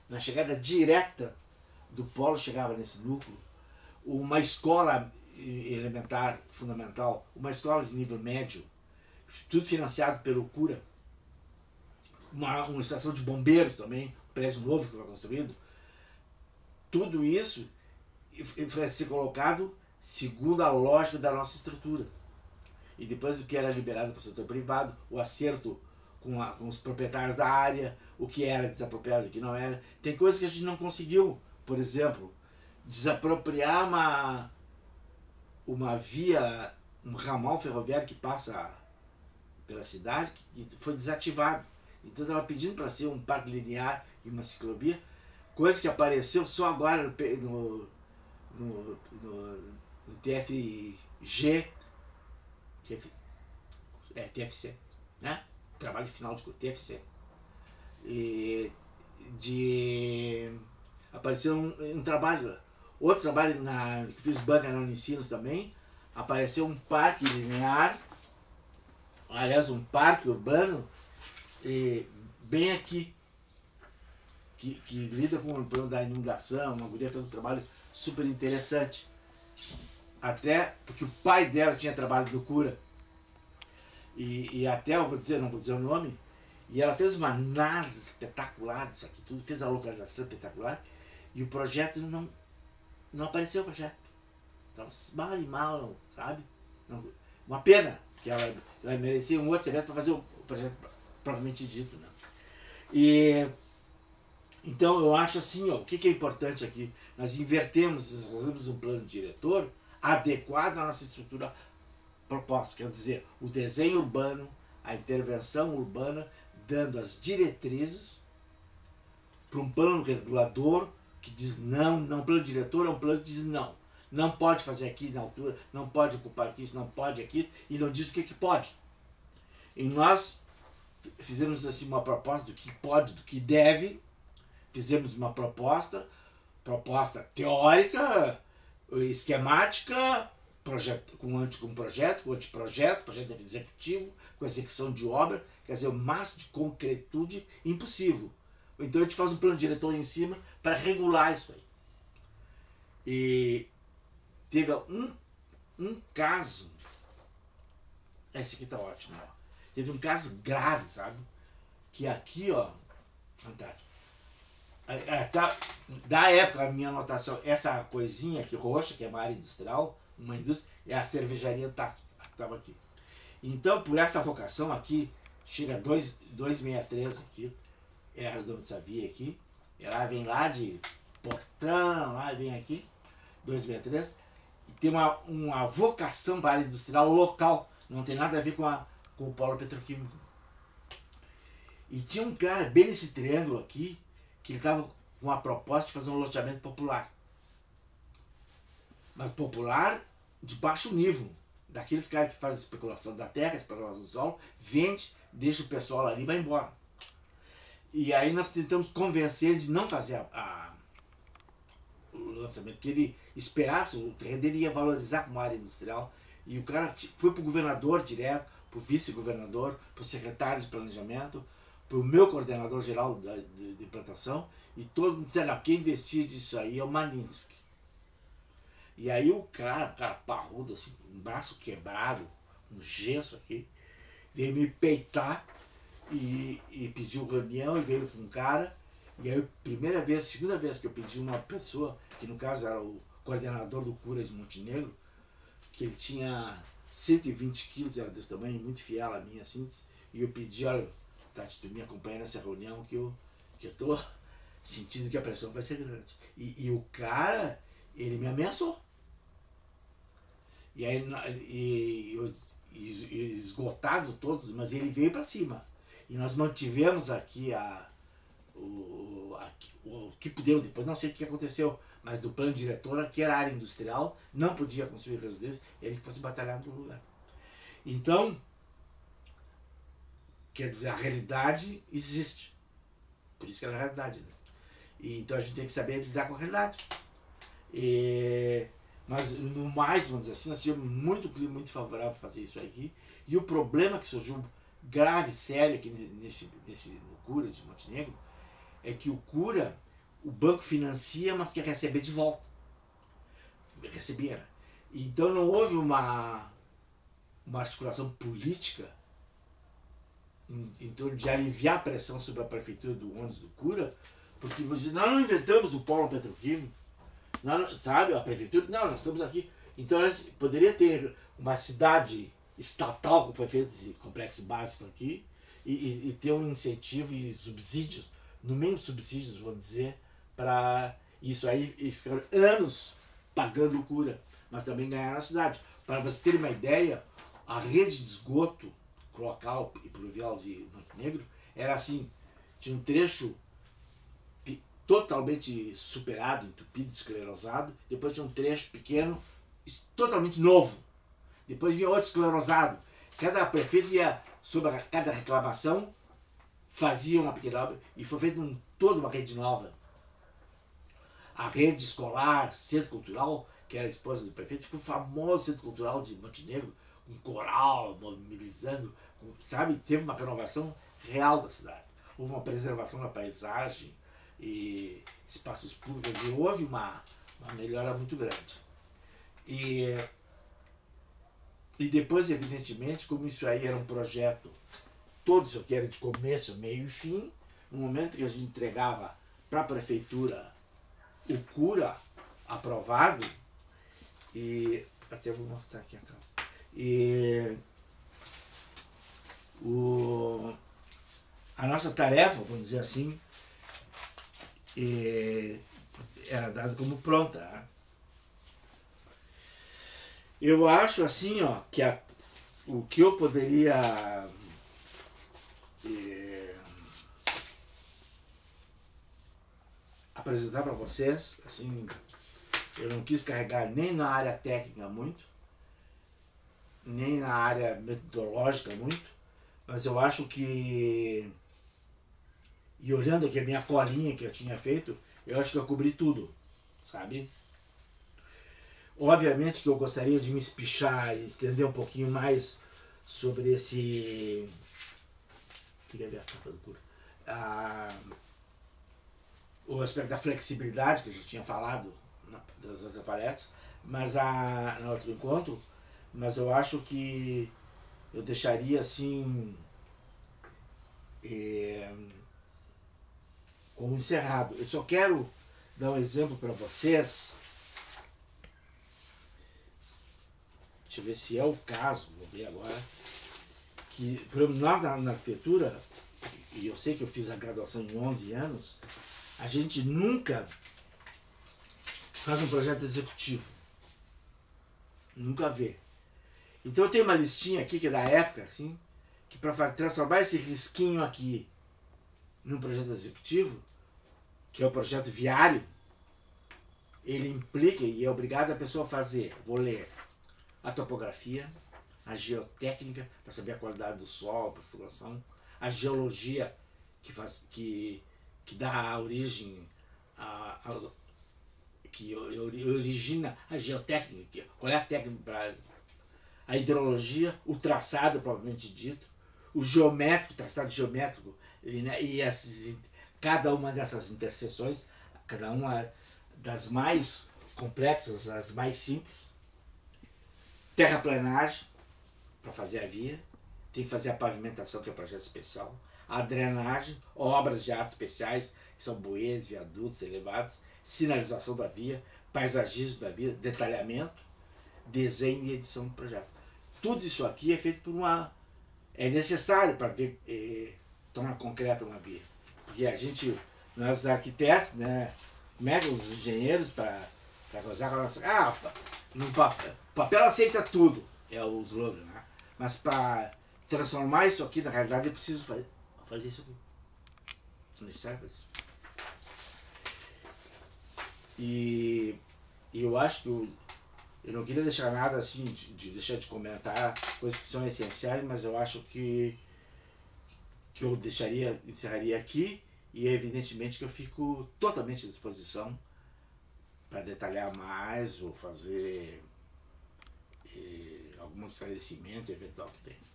na chegada direta do polo chegava nesse núcleo, uma escola elementar, fundamental, uma escola de nível médio, tudo financiado pelo CURA, uma estação de bombeiros também, um prédio novo que foi construído. Tudo isso vai ser colocado segundo a lógica da nossa estrutura. E depois o que era liberado para o setor privado, o acerto com os proprietários da área, o que era desapropriado e o que não era. Tem coisas que a gente não conseguiu, por exemplo, desapropriar uma via, um ramal ferroviário que passa pela cidade, que foi desativado. Então estava pedindo para ser um parque linear e uma ciclovia, coisa que apareceu só agora no TFG, TFC, né? Trabalho final de TFC. Apareceu um trabalho, outro trabalho que fiz banca na Unicinos também, apareceu um parque linear, aliás, um parque urbano, bem aqui, que lida com o problema da inundação. Uma guria fez um trabalho super interessante, até porque o pai dela tinha trabalho do CURA, e até, não vou dizer o nome, e ela fez uma análise espetacular disso aqui tudo, fez a localização espetacular, e o projeto não apareceu, o projeto estava mal, sabe? Uma pena, que ela merecia um outro serviço para fazer o projeto propriamente dito, né? E então eu acho assim, ó, o que é importante aqui? Nós invertemos, fazemos um plano diretor adequado à nossa estrutura proposta, quer dizer, o desenho urbano, a intervenção urbana, dando as diretrizes para um plano regulador que diz não, plano diretor é um plano que diz não pode fazer aqui na altura, não pode ocupar aqui, isso não pode aqui, e não diz o que pode. E nós fizemos assim uma proposta do que pode, do que deve, fizemos uma proposta teórica, esquemática, com projeto, com anteprojeto, projeto executivo, com execução de obra, quer dizer, o máximo de concretude impossível. Então a gente faz um plano diretor em cima para regular isso aí. E teve um caso, esse aqui tá ótimo, ó. Teve um caso grave, sabe? Que aqui, ó, da época, a minha anotação, essa coisinha aqui roxa, que é uma área industrial, uma indústria, é a cervejaria Antártica, que estava aqui. Então, por essa vocação aqui, chega 263 aqui, é a redoma de Savia aqui, ela vem lá de Portão, lá vem aqui, 263, e tem uma vocação para a área industrial local, não tem nada a ver com o polo petroquímico. E tinha um cara bem nesse triângulo aqui, que ele estava com a proposta de fazer um loteamento popular. Mas popular de baixo nível. Daqueles caras que fazem especulação da terra, especulação do solo, vende, deixa o pessoal ali e vai embora. E aí nós tentamos convencer ele de não fazer o lançamento, que ele esperasse, o terreno dele ia valorizar como área industrial. E o cara foi para o governador direto, para o vice-governador, para o secretário de planejamento, para o meu coordenador geral de implantação, e todo mundo dizendo, quem decide isso aí é o Maninsky. E aí o cara parrudo, assim, um braço quebrado, um gesso aqui, veio me peitar e pediu reunião, e veio com um cara, e aí segunda vez que eu pedi uma pessoa, que no caso era o coordenador do CURA de Montenegro, que ele tinha 120 quilos, era desse tamanho, muito fiel a mim, assim, e eu pedi, olha, Tati, tu me acompanha nessa reunião que eu tô sentindo que a pressão vai ser grande. E o cara, ele me ameaçou. E aí, esgotados todos, mas ele veio para cima. E nós mantivemos aqui o que pudemos, depois não sei o que aconteceu, mas do plano diretor, aqui era área industrial, não podia construir residência, ele que fosse batalhar no lugar. Então, Quer dizer, a realidade existe. Por isso que ela é a realidade. Né? E, então a gente tem que saber lidar com a realidade. Mas no mais, vamos dizer assim, nós tivemos muito clima muito favorável para fazer isso aqui. E o problema que surgiu grave, sério aqui no Cura de Montenegro é que o Cura, o banco financia, mas quer receber de volta. Receber. Então não houve uma articulação política em torno de aliviar a pressão sobre a prefeitura do ônibus do Cura, porque nós não inventamos o polo petroquímico, sabe, a prefeitura, não, nós estamos aqui. Então a gente poderia ter uma cidade estatal, como foi feito esse complexo básico aqui, e ter um incentivo e subsídios, no mínimo subsídios, vamos dizer, para isso aí, e ficaram anos pagando o Cura, mas também ganharam a cidade. Para vocês terem uma ideia, a rede de esgoto local e pluvial de Montenegro era assim, tinha um trecho totalmente superado, entupido, esclerosado, depois tinha um trecho pequeno, totalmente novo, depois vinha outro esclerosado. Cada prefeito ia, sobre cada reclamação, fazia uma pequena obra e foi feita toda uma rede nova. A rede escolar, centro cultural, que era a esposa do prefeito, ficou famoso centro cultural de Montenegro, com coral, mobilizando, sabe? Teve uma renovação real da cidade. Houve uma preservação da paisagem e espaços públicos, e houve uma melhora muito grande. E depois, evidentemente, como isso aí era um projeto, todo isso aqui era de começo, meio e fim, no momento que a gente entregava para a prefeitura o Cura aprovado, e até vou mostrar aqui a capa. A nossa tarefa, vamos dizer assim, era dada como pronta. Né? Eu acho assim, ó, que o que eu poderia apresentar para vocês, assim, eu não quis carregar nem na área técnica muito, nem na área metodológica muito, mas eu acho que, e olhando aqui a minha colinha que eu tinha feito, eu acho que eu cobri tudo, sabe? Obviamente que eu gostaria de me espichar e estender um pouquinho mais sobre esse... Queria ver a capa do Cura. O aspecto da flexibilidade, que a gente tinha falado das outras palestras, mas no outro encontro, mas eu acho que eu deixaria assim como encerrado. Eu só quero dar um exemplo para vocês. Deixa eu ver se é o caso, vou ver agora. Que, por exemplo, nós na arquitetura, e eu sei que eu fiz a graduação em 11 anos, a gente nunca faz um projeto executivo. Nunca vê. Então eu tenho uma listinha aqui que é da época, assim, que para transformar esse risquinho aqui num projeto executivo, que é o projeto viário, ele implica e é obrigado a pessoa a fazer, vou ler, a topografia, a geotécnica, para saber a qualidade do solo, a perfuração, a geologia, que dá a origem, que origina a geotécnica, qual é a técnica para a hidrologia, o traçado propriamente dito, o geométrico, traçado geométrico, e cada uma dessas interseções, cada uma das mais complexas, as mais simples, terraplanagem, para fazer a via, tem que fazer a pavimentação, que é um projeto especial, a drenagem, obras de arte especiais, que são bueiros, viadutos elevados, sinalização da via, paisagismo da via, detalhamento, desenho e edição do projeto. Tudo isso aqui é feito por é necessário para ver, tornar concreta uma via. Porque nós arquitetos, né, os engenheiros para gozar com a nossa... no papel aceita tudo, é o slogan, né? Mas para transformar isso aqui na realidade, eu preciso fazer isso aqui. É necessário fazer isso. E eu acho que eu não queria deixar nada assim, de deixar de comentar coisas que são essenciais, mas eu acho que que eu encerraria aqui, e evidentemente que eu fico totalmente à disposição para detalhar mais ou fazer algum esclarecimento eventual que tenha.